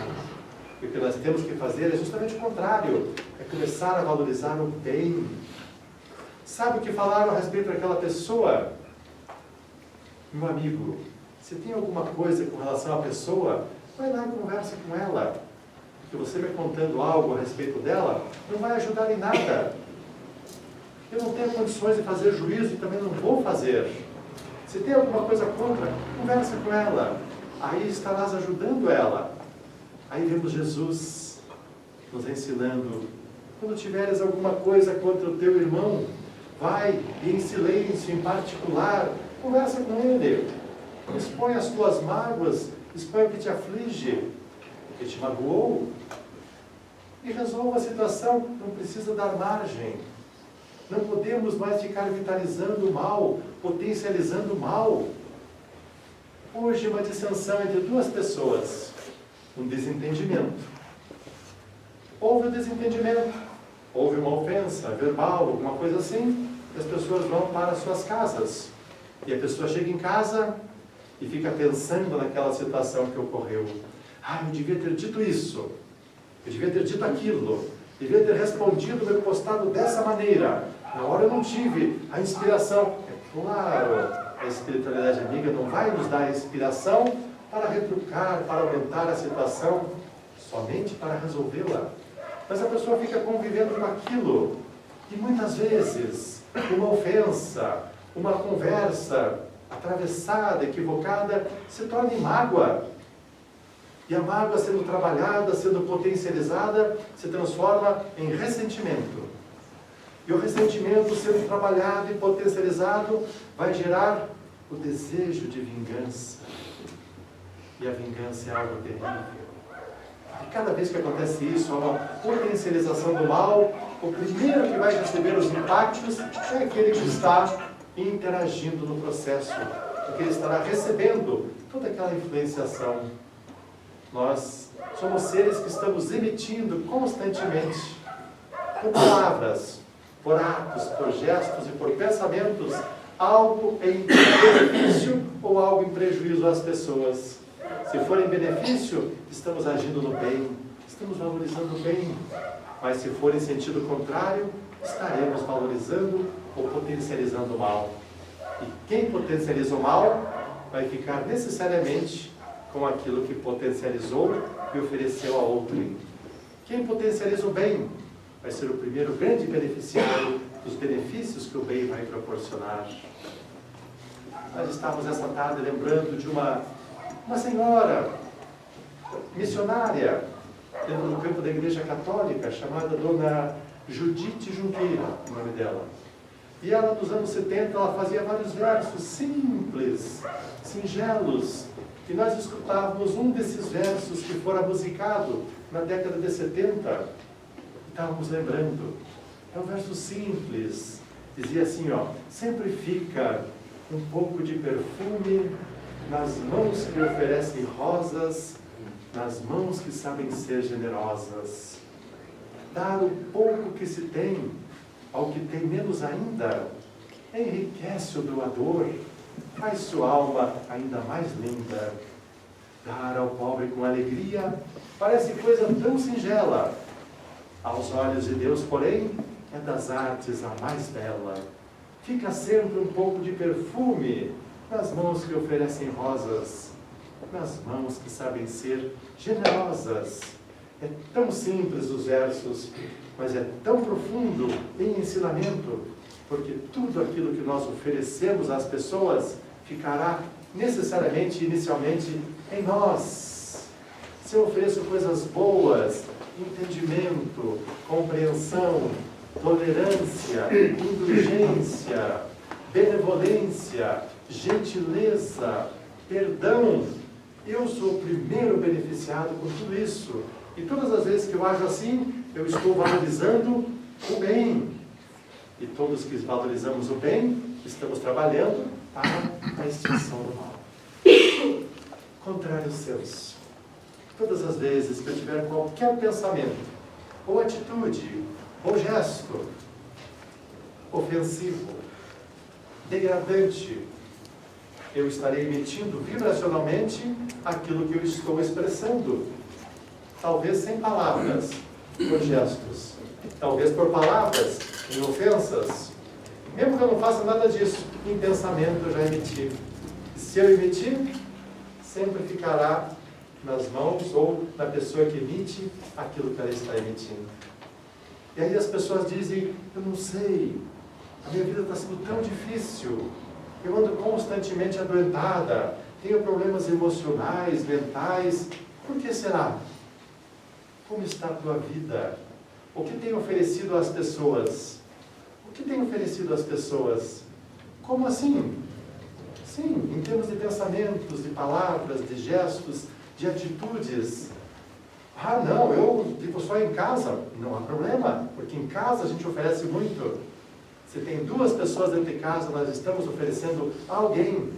E o que nós temos que fazer é justamente o contrário, é começar a valorizar o bem. Sabe o que falaram a respeito daquela pessoa? Meu amigo, se tem alguma coisa com relação à pessoa, vai lá e conversa com ela. Porque você me contando algo a respeito dela, não vai ajudar em nada. Eu não tenho condições de fazer juízo e também não vou fazer. Se tem alguma coisa contra, conversa com ela. Aí estarás ajudando ela. Aí vemos Jesus nos ensinando: quando tiveres alguma coisa contra o teu irmão, vai e em silêncio, em particular, conversa com ele. Expõe as tuas mágoas, expõe o que te aflige, o que te magoou, e resolva a situação. Não precisa dar margem. Não podemos mais ficar vitalizando o mal, potencializando o mal. Hoje, uma dissensão entre 2 pessoas, um desentendimento. Houve um desentendimento, houve uma ofensa verbal, alguma coisa assim, e as pessoas vão para as suas casas. E a pessoa chega em casa e fica pensando naquela situação que ocorreu. Ah, eu devia ter dito isso, eu devia ter dito aquilo, devia ter respondido, me postado dessa maneira. Na hora eu não tive a inspiração. É claro, a espiritualidade amiga não vai nos dar a inspiração para retrucar, para aumentar a situação, somente para resolvê-la. Mas a pessoa fica convivendo com aquilo. E muitas vezes, uma ofensa, uma conversa atravessada, equivocada, se torna em mágoa. E a mágoa, sendo trabalhada, sendo potencializada, se transforma em ressentimento. E o ressentimento, sendo trabalhado e potencializado, vai gerar o desejo de vingança. E a vingança é algo terrível. E cada vez que acontece isso, há uma potencialização do mal, o primeiro que vai receber os impactos é aquele que está interagindo no processo, porque ele estará recebendo toda aquela influenciação. Nós somos seres que estamos emitindo constantemente, por palavras, por atos, por gestos e por pensamentos, algo em benefício ou algo em prejuízo às pessoas. Se for em benefício, estamos agindo no bem, estamos valorizando o bem. Mas se for em sentido contrário, estaremos valorizando ou potencializando o mal. E quem potencializa o mal vai ficar necessariamente com aquilo que potencializou e ofereceu a outrem. Quem potencializa o bem vai ser o primeiro grande beneficiário dos benefícios que o bem vai proporcionar. Nós estávamos essa tarde lembrando de uma senhora missionária dentro do campo da Igreja Católica, chamada Dona Judite Junqueira, o nome dela. E ela, nos anos 70, ela fazia vários versos simples, singelos, e nós escutávamos um desses versos que fora musicado na década de 70, e estávamos lembrando. É um verso simples, dizia assim, sempre fica um pouco de perfume nas mãos que oferecem rosas, nas mãos que sabem ser generosas. Dar o pouco que se tem ao que tem menos ainda enriquece o doador, faz sua alma ainda mais linda. Dar ao pobre com alegria parece coisa tão singela. Aos olhos de Deus, porém, é das artes a mais bela. Fica sempre um pouco de perfume nas mãos que oferecem rosas, nas mãos que sabem ser generosas. É tão simples os versos, mas é tão profundo em ensinamento, porque tudo aquilo que nós oferecemos às pessoas ficará necessariamente, inicialmente, em nós. Se eu ofereço coisas boas, entendimento, compreensão, tolerância, indulgência, benevolência, gentileza, perdão, eu sou o primeiro beneficiado com tudo isso. E todas as vezes que eu ajo assim, eu estou valorizando o bem. E todos que valorizamos o bem, estamos trabalhando para a extinção do mal. Contrários seus. Todas as vezes que eu tiver qualquer pensamento, ou atitude, ou gesto ofensivo, degradante, eu estarei emitindo vibracionalmente aquilo que eu estou expressando. Talvez sem palavras, por gestos. Talvez por palavras, em ofensas. Mesmo que eu não faça nada disso, em pensamento eu já emiti. E se eu emitir, sempre ficará nas mãos ou na pessoa que emite aquilo que ela está emitindo. E aí as pessoas dizem, eu não sei, a minha vida está sendo tão difícil, eu ando constantemente adoentada, tenho problemas emocionais, mentais, por que será? Como está a tua vida? O que tem oferecido às pessoas? O que tem oferecido às pessoas? Como assim? Sim, em termos de pensamentos, de palavras, de gestos, de atitudes. Ah, não, eu vivo só em casa. Não há problema, porque em casa a gente oferece muito. Se tem duas pessoas dentro de casa, nós estamos oferecendo a alguém.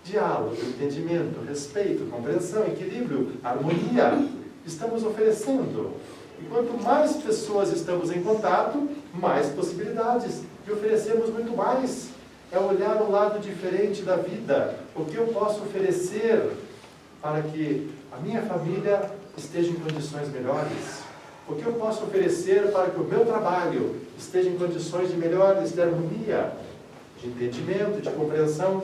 Diálogo, entendimento, respeito, compreensão, equilíbrio, harmonia. Estamos oferecendo. E quanto mais pessoas estamos em contato, mais possibilidades. E oferecemos muito mais. É olhar o lado diferente da vida. O que eu posso oferecer para que a minha família esteja em condições melhores? O que eu posso oferecer para que o meu trabalho esteja em condições de melhores, de harmonia, de entendimento, de compreensão?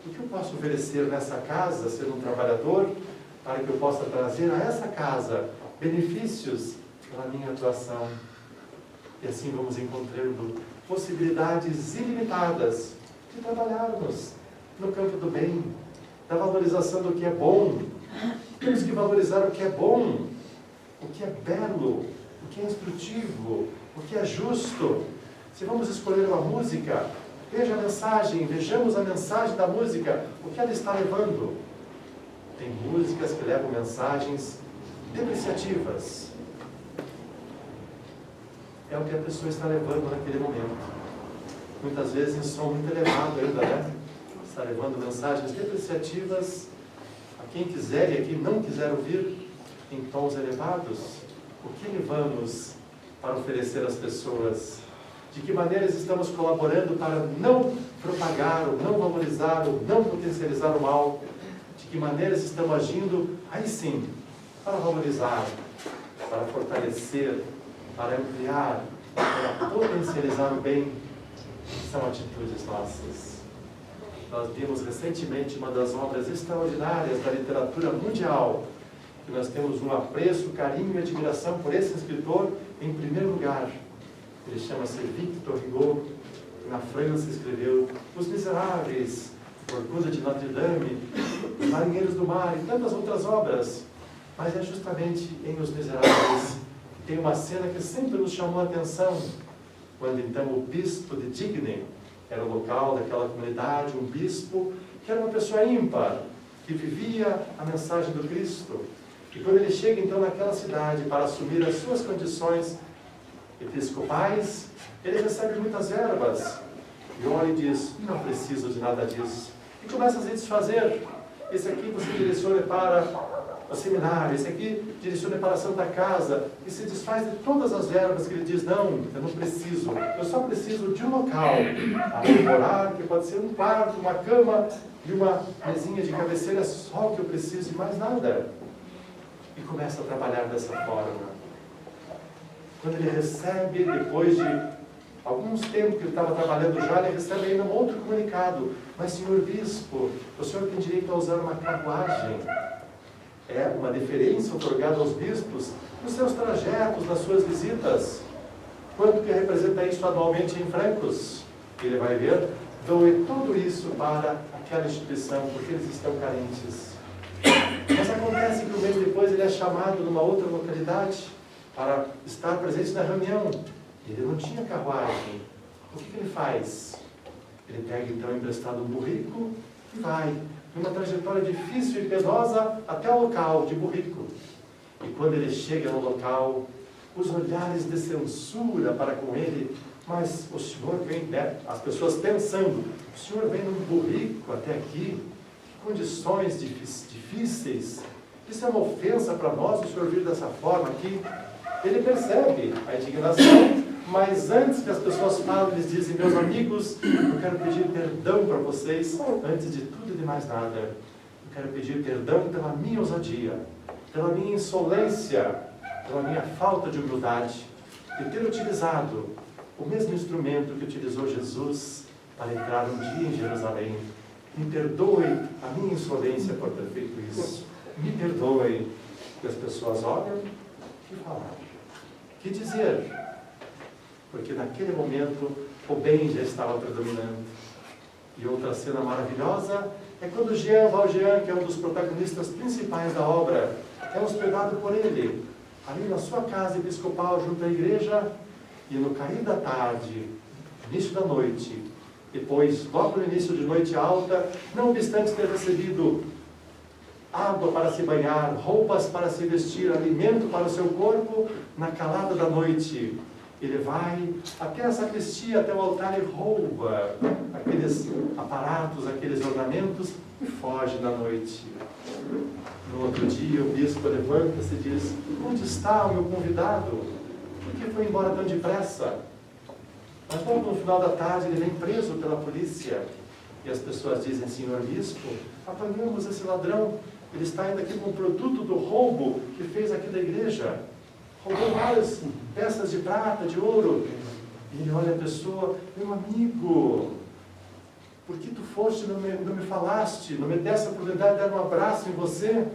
O que eu posso oferecer nessa casa, ser um trabalhador, para que eu possa trazer a essa casa benefícios pela minha atuação? E assim vamos encontrando possibilidades ilimitadas de trabalharmos no campo do bem, da valorização do que é bom. Temos que valorizar o que é bom, o que é belo, o que é instrutivo, o que é justo. Se vamos escolher uma música, veja a mensagem, vejamos a mensagem da música, o que ela está levando. Tem músicas que levam mensagens depreciativas. é o que a pessoa está levando naquele momento. Muitas vezes em som muito elevado ainda, né? Está levando mensagens depreciativas a quem quiser e a quem não quiser ouvir em tons elevados. O que levamos para oferecer às pessoas? De que maneiras estamos colaborando para não propagar, ou não valorizar, ou não potencializar o mal? De que maneiras estamos agindo, aí sim, para valorizar, para fortalecer, para ampliar, para potencializar o bem? São atitudes nossas. Nós vimos recentemente uma das obras extraordinárias da literatura mundial, que nós temos um apreço, carinho e admiração por esse escritor, em primeiro lugar. Ele chama-se Victor Hugo, que na França escreveu Os Miseráveis, Orgulho de Notre Dame, Os Marinheiros do Mar e tantas outras obras. Mas é justamente em Os Miseráveis que tem uma cena que sempre nos chamou a atenção, quando então o bispo de Digne, era o local daquela comunidade, um bispo que era uma pessoa ímpar, que vivia a mensagem do Cristo. E quando ele chega então naquela cidade para assumir as suas condições episcopais, ele recebe muitas verbas. E olha e diz, não preciso de nada disso. E começa a se desfazer. Esse aqui você direciona para o seminário, esse aqui direciona para a Santa Casa. E se desfaz de todas as verbas que ele diz, não, eu não preciso. Eu só preciso de um local para morar, que pode ser um quarto, uma cama e uma mesinha de cabeceira, é só o que eu preciso e mais nada. E começa a trabalhar dessa forma. Quando ele recebe, depois de alguns tempos que ele estava trabalhando já, ele recebe ainda um outro comunicado. Mas, senhor bispo, o senhor tem direito a usar uma carruagem. É uma deferência otorgada aos bispos nos seus trajetos, nas suas visitas. Quanto que representa isso anualmente em francos? Ele vai ver, doe tudo isso para aquela instituição, porque eles estão carentes. Mas acontece que um mês depois ele é chamado numa outra localidade para estar presente na reunião. Ele não tinha carruagem. O que ele faz? Ele pega então emprestado um burrico e vai numa trajetória difícil e penosa até o local de burrico. E quando ele chega no local, os olhares de censura para com ele, mas o senhor vem, né? As pessoas pensando, o senhor vem num burrico até aqui, que condições difíceis, isso é uma ofensa para nós, o senhor vir dessa forma aqui. Ele percebe a indignação, mas antes que as pessoas falem, eles dizem, meus amigos, eu quero pedir perdão para vocês, antes de tudo e de mais nada. Eu quero pedir perdão pela minha ousadia, pela minha insolência, pela minha falta de humildade, de ter utilizado o mesmo instrumento que utilizou Jesus para entrar um dia em Jerusalém. Me perdoe a minha insolência por ter feito isso. Me perdoe. E as pessoas olham e falam. Que dizer? Porque naquele momento o bem já estava predominando. E outra cena maravilhosa é quando Jean Valjean, que é um dos protagonistas principais da obra, é hospedado por ele, ali na sua casa episcopal junto à igreja, e no cair da tarde, início da noite, depois, logo no início de noite alta, não obstante ter recebido água para se banhar, roupas para se vestir, alimento para o seu corpo, na calada da noite, ele vai até a sacristia, até o altar e rouba aqueles aparatos, aqueles ornamentos e foge na noite. No outro dia, o bispo levanta-se e diz, onde está o meu convidado? Por que foi embora tão depressa? Mas logo no final da tarde, ele vem preso pela polícia. E as pessoas dizem, senhor bispo, apanhamos esse ladrão. Ele está ainda aqui com o produto do roubo que fez aqui da igreja. Roubou várias peças de prata, de ouro. E ele olha a pessoa, meu amigo, por que tu foste e não me falaste? Não me desse a oportunidade de dar um abraço em você?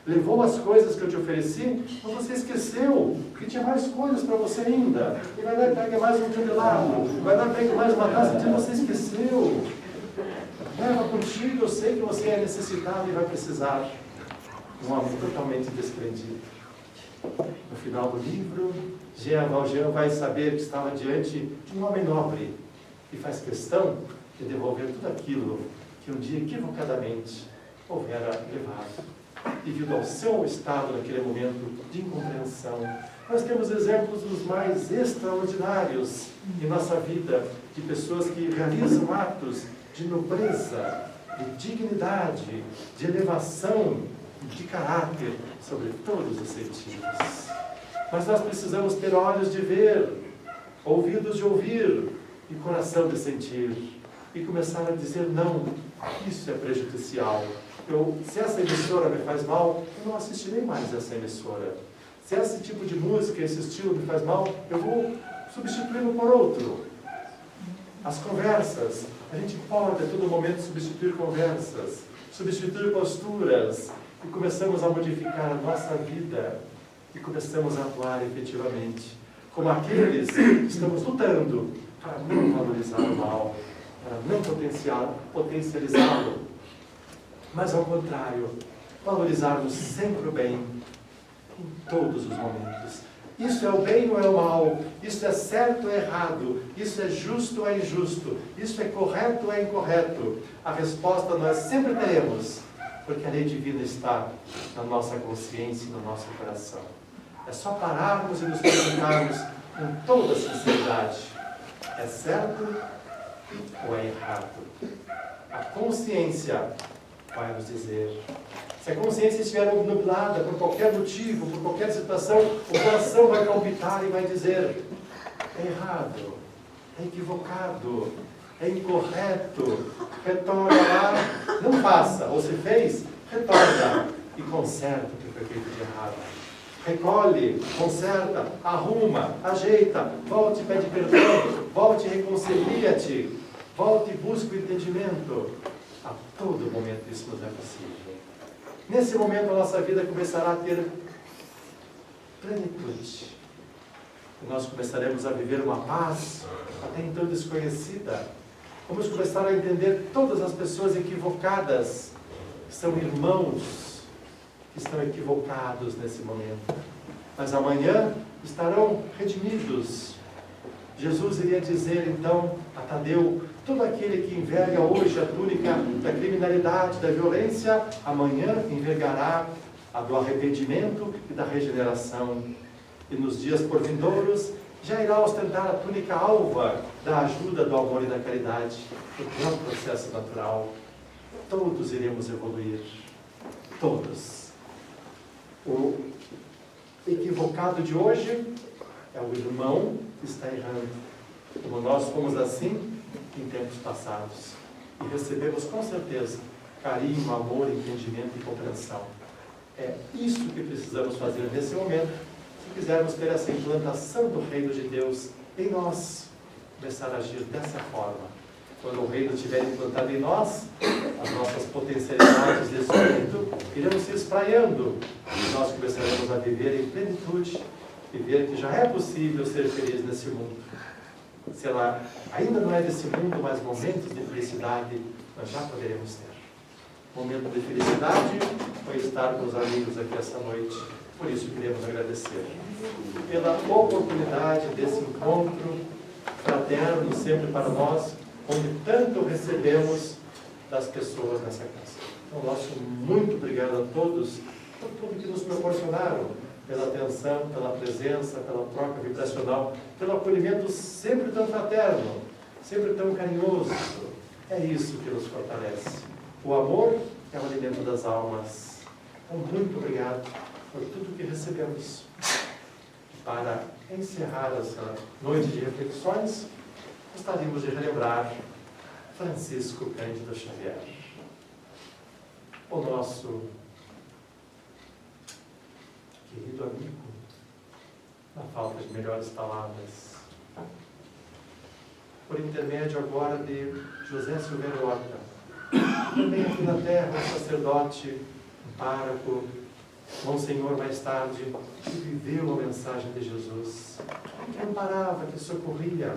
Levou as coisas que eu te ofereci, mas você esqueceu, porque tinha mais coisas para você ainda. E vai lá e pega mais um candelabro, vai lá e pega mais uma taça, e você esqueceu. Leva contigo, eu sei que você é necessitado e vai precisar. Um amor totalmente desprendido. No final do livro, Jean Valjean vai saber que estava diante de um homem nobre e faz questão de devolver tudo aquilo que um dia equivocadamente houvera levado. devido ao seu estado naquele momento de incompreensão. Nós temos exemplos dos mais extraordinários em nossa vida, de pessoas que realizam atos de nobreza, de dignidade, de elevação, de caráter, sobre todos os sentidos. Mas nós precisamos ter olhos de ver, ouvidos de ouvir e coração de sentir. E começar a dizer, não, isso é prejudicial. Se essa emissora me faz mal, eu não assistirei mais essa emissora. Se esse tipo de música, esse estilo me faz mal, eu vou substituí-lo por outro. As conversas, a gente pode a todo momento substituir conversas, substituir posturas, e começamos a modificar a nossa vida, e começamos a atuar efetivamente, como aqueles que estamos lutando para não valorizar o mal, para não potencializá-lo, mas ao contrário, valorizarmos sempre o bem, em todos os momentos. Isso é o bem ou é o mal? Isso é certo ou é errado? Isso é justo ou é injusto? Isso é correto ou é incorreto? A resposta nós sempre teremos, porque a lei divina está na nossa consciência e no nosso coração. É só pararmos e nos perguntarmos com toda sinceridade, é certo ou é errado? A consciência vai nos dizer. Se a consciência estiver nublada por qualquer motivo, por qualquer situação, o coração vai palpitar e vai dizer, é errado, é equivocado, é incorreto, retorna lá, não faça, ou se fez, retorna e conserta o que foi feito de errado. Recolhe, conserta, arruma, ajeita, volte e pede perdão, volte e reconcilia-te, volte e busca o entendimento. A todo momento isso nos é possível. Nesse momento a nossa vida começará a ter plenitude. E nós começaremos a viver uma paz até então desconhecida. Vamos começar a entender todas as pessoas equivocadas, que são irmãos, que estão equivocados nesse momento. Mas amanhã estarão redimidos. Jesus iria dizer então a Tadeu, todo aquele que enverga hoje a túnica da criminalidade, da violência, amanhã envergará a do arrependimento e da regeneração. E nos dias por vindouros já irá ostentar a túnica alva da ajuda, do amor e da caridade. É um processo natural. Todos iremos evoluir. Todos. O equivocado de hoje é o irmão que está errando. Como nós fomos assim em tempos passados. E recebemos com certeza carinho, amor, entendimento e compreensão. É isso que precisamos fazer nesse momento, se quisermos ter essa implantação do reino de Deus em nós, começar a agir dessa forma. Quando o reino estiver implantado em nós, as nossas potencialidades de espírito irão se espraiando e nós começaremos a viver em plenitude e ver que já é possível ser feliz nesse mundo. Se ela ainda não é desse mundo, mas momentos de felicidade nós já poderemos ter. Momento de felicidade foi estar com os amigos aqui essa noite. Por isso queremos agradecer pela oportunidade desse encontro fraterno sempre para nós, onde tanto recebemos das pessoas nessa casa. Então, nosso muito obrigado a todos por tudo que nos proporcionaram, pela atenção, pela presença, pela troca vibracional, pelo acolhimento sempre tão fraterno, sempre tão carinhoso. É isso que nos fortalece. O amor é o alimento das almas. Então, muito obrigado por tudo que recebemos. Para encerrar essa noite de reflexões, gostaríamos de relembrar Francisco Cândido Xavier, o nosso querido amigo, na falta de melhores palavras, por intermédio agora de José Silveira Horta, também aqui na terra, um sacerdote, um pároco, Monsenhor mais tarde, que viveu a mensagem de Jesus, que amparava, que socorria,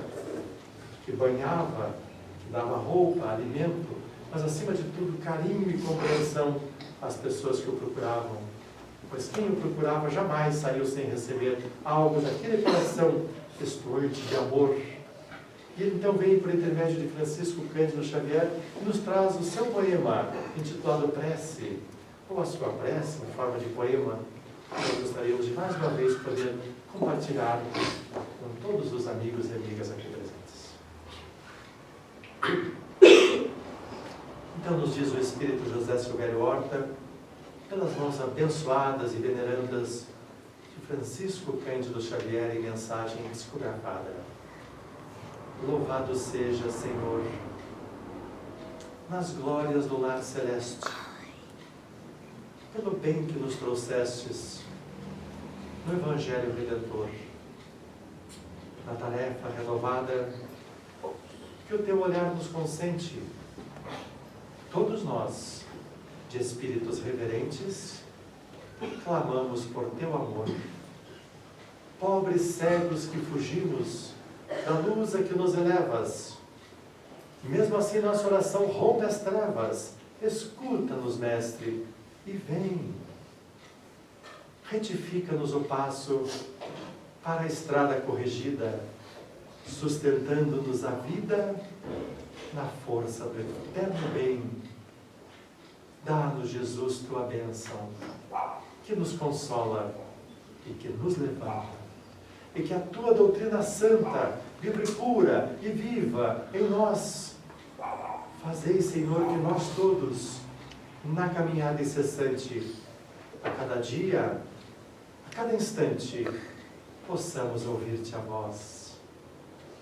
que banhava, que dava roupa, alimento, mas acima de tudo carinho e compreensão às pessoas que o procuravam. Pois quem o procurava jamais saiu sem receber algo daquele coração festoante de amor. E ele então vem por intermédio de Francisco Cândido Xavier e nos traz o seu poema intitulado Prece, ou a sua prece em forma de poema, nós gostaríamos de mais uma vez poder compartilhar com todos os amigos e amigas aqui presentes. Então nos diz o Espírito José Silvério Horta, pelas mãos abençoadas e venerandas de Francisco Cândido Xavier em mensagem psicografada. Louvado seja, Senhor, nas glórias do lar celeste, pelo bem que nos trouxestes no Evangelho Redentor, na tarefa renovada que o teu olhar nos consente, todos nós, de espíritos reverentes, clamamos por teu amor. Pobres cegos que fugimos da luz a que nos elevas, e mesmo assim nossa oração rompe as trevas. Escuta-nos, Mestre, e vem. Retifica-nos o passo para a estrada corrigida, sustentando-nos a vida na força do eterno bem. Dá-nos, Jesus, tua bênção, que nos consola e que nos levanta, e que a tua doutrina santa vibre pura e viva em nós. Fazei, Senhor, que nós todos, na caminhada incessante, a cada dia, a cada instante, possamos ouvir-te a voz.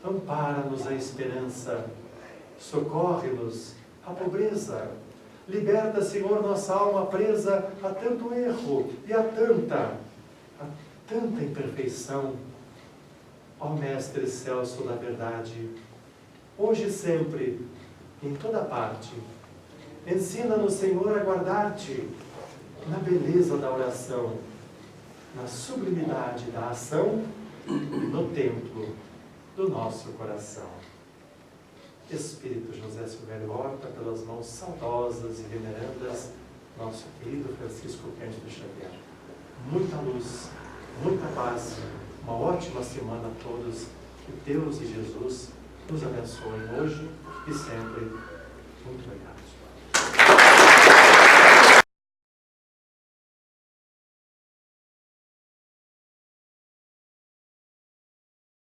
Ampara-nos a esperança, socorre-nos a pobreza. Liberta, Senhor, nossa alma presa a tanto erro e a tanta imperfeição. Ó Mestre Celso da verdade, hoje e sempre, em toda parte, ensina-nos, Senhor, a guardar-te na beleza da oração, na sublimidade da ação e no templo do nosso coração. Espírito José Silvério Horta, pelas mãos saudosas e venerandas, nosso querido Francisco Cândido Xavier. Muita luz, muita paz, uma ótima semana a todos. Que Deus e Jesus nos abençoem hoje e sempre. Muito obrigado.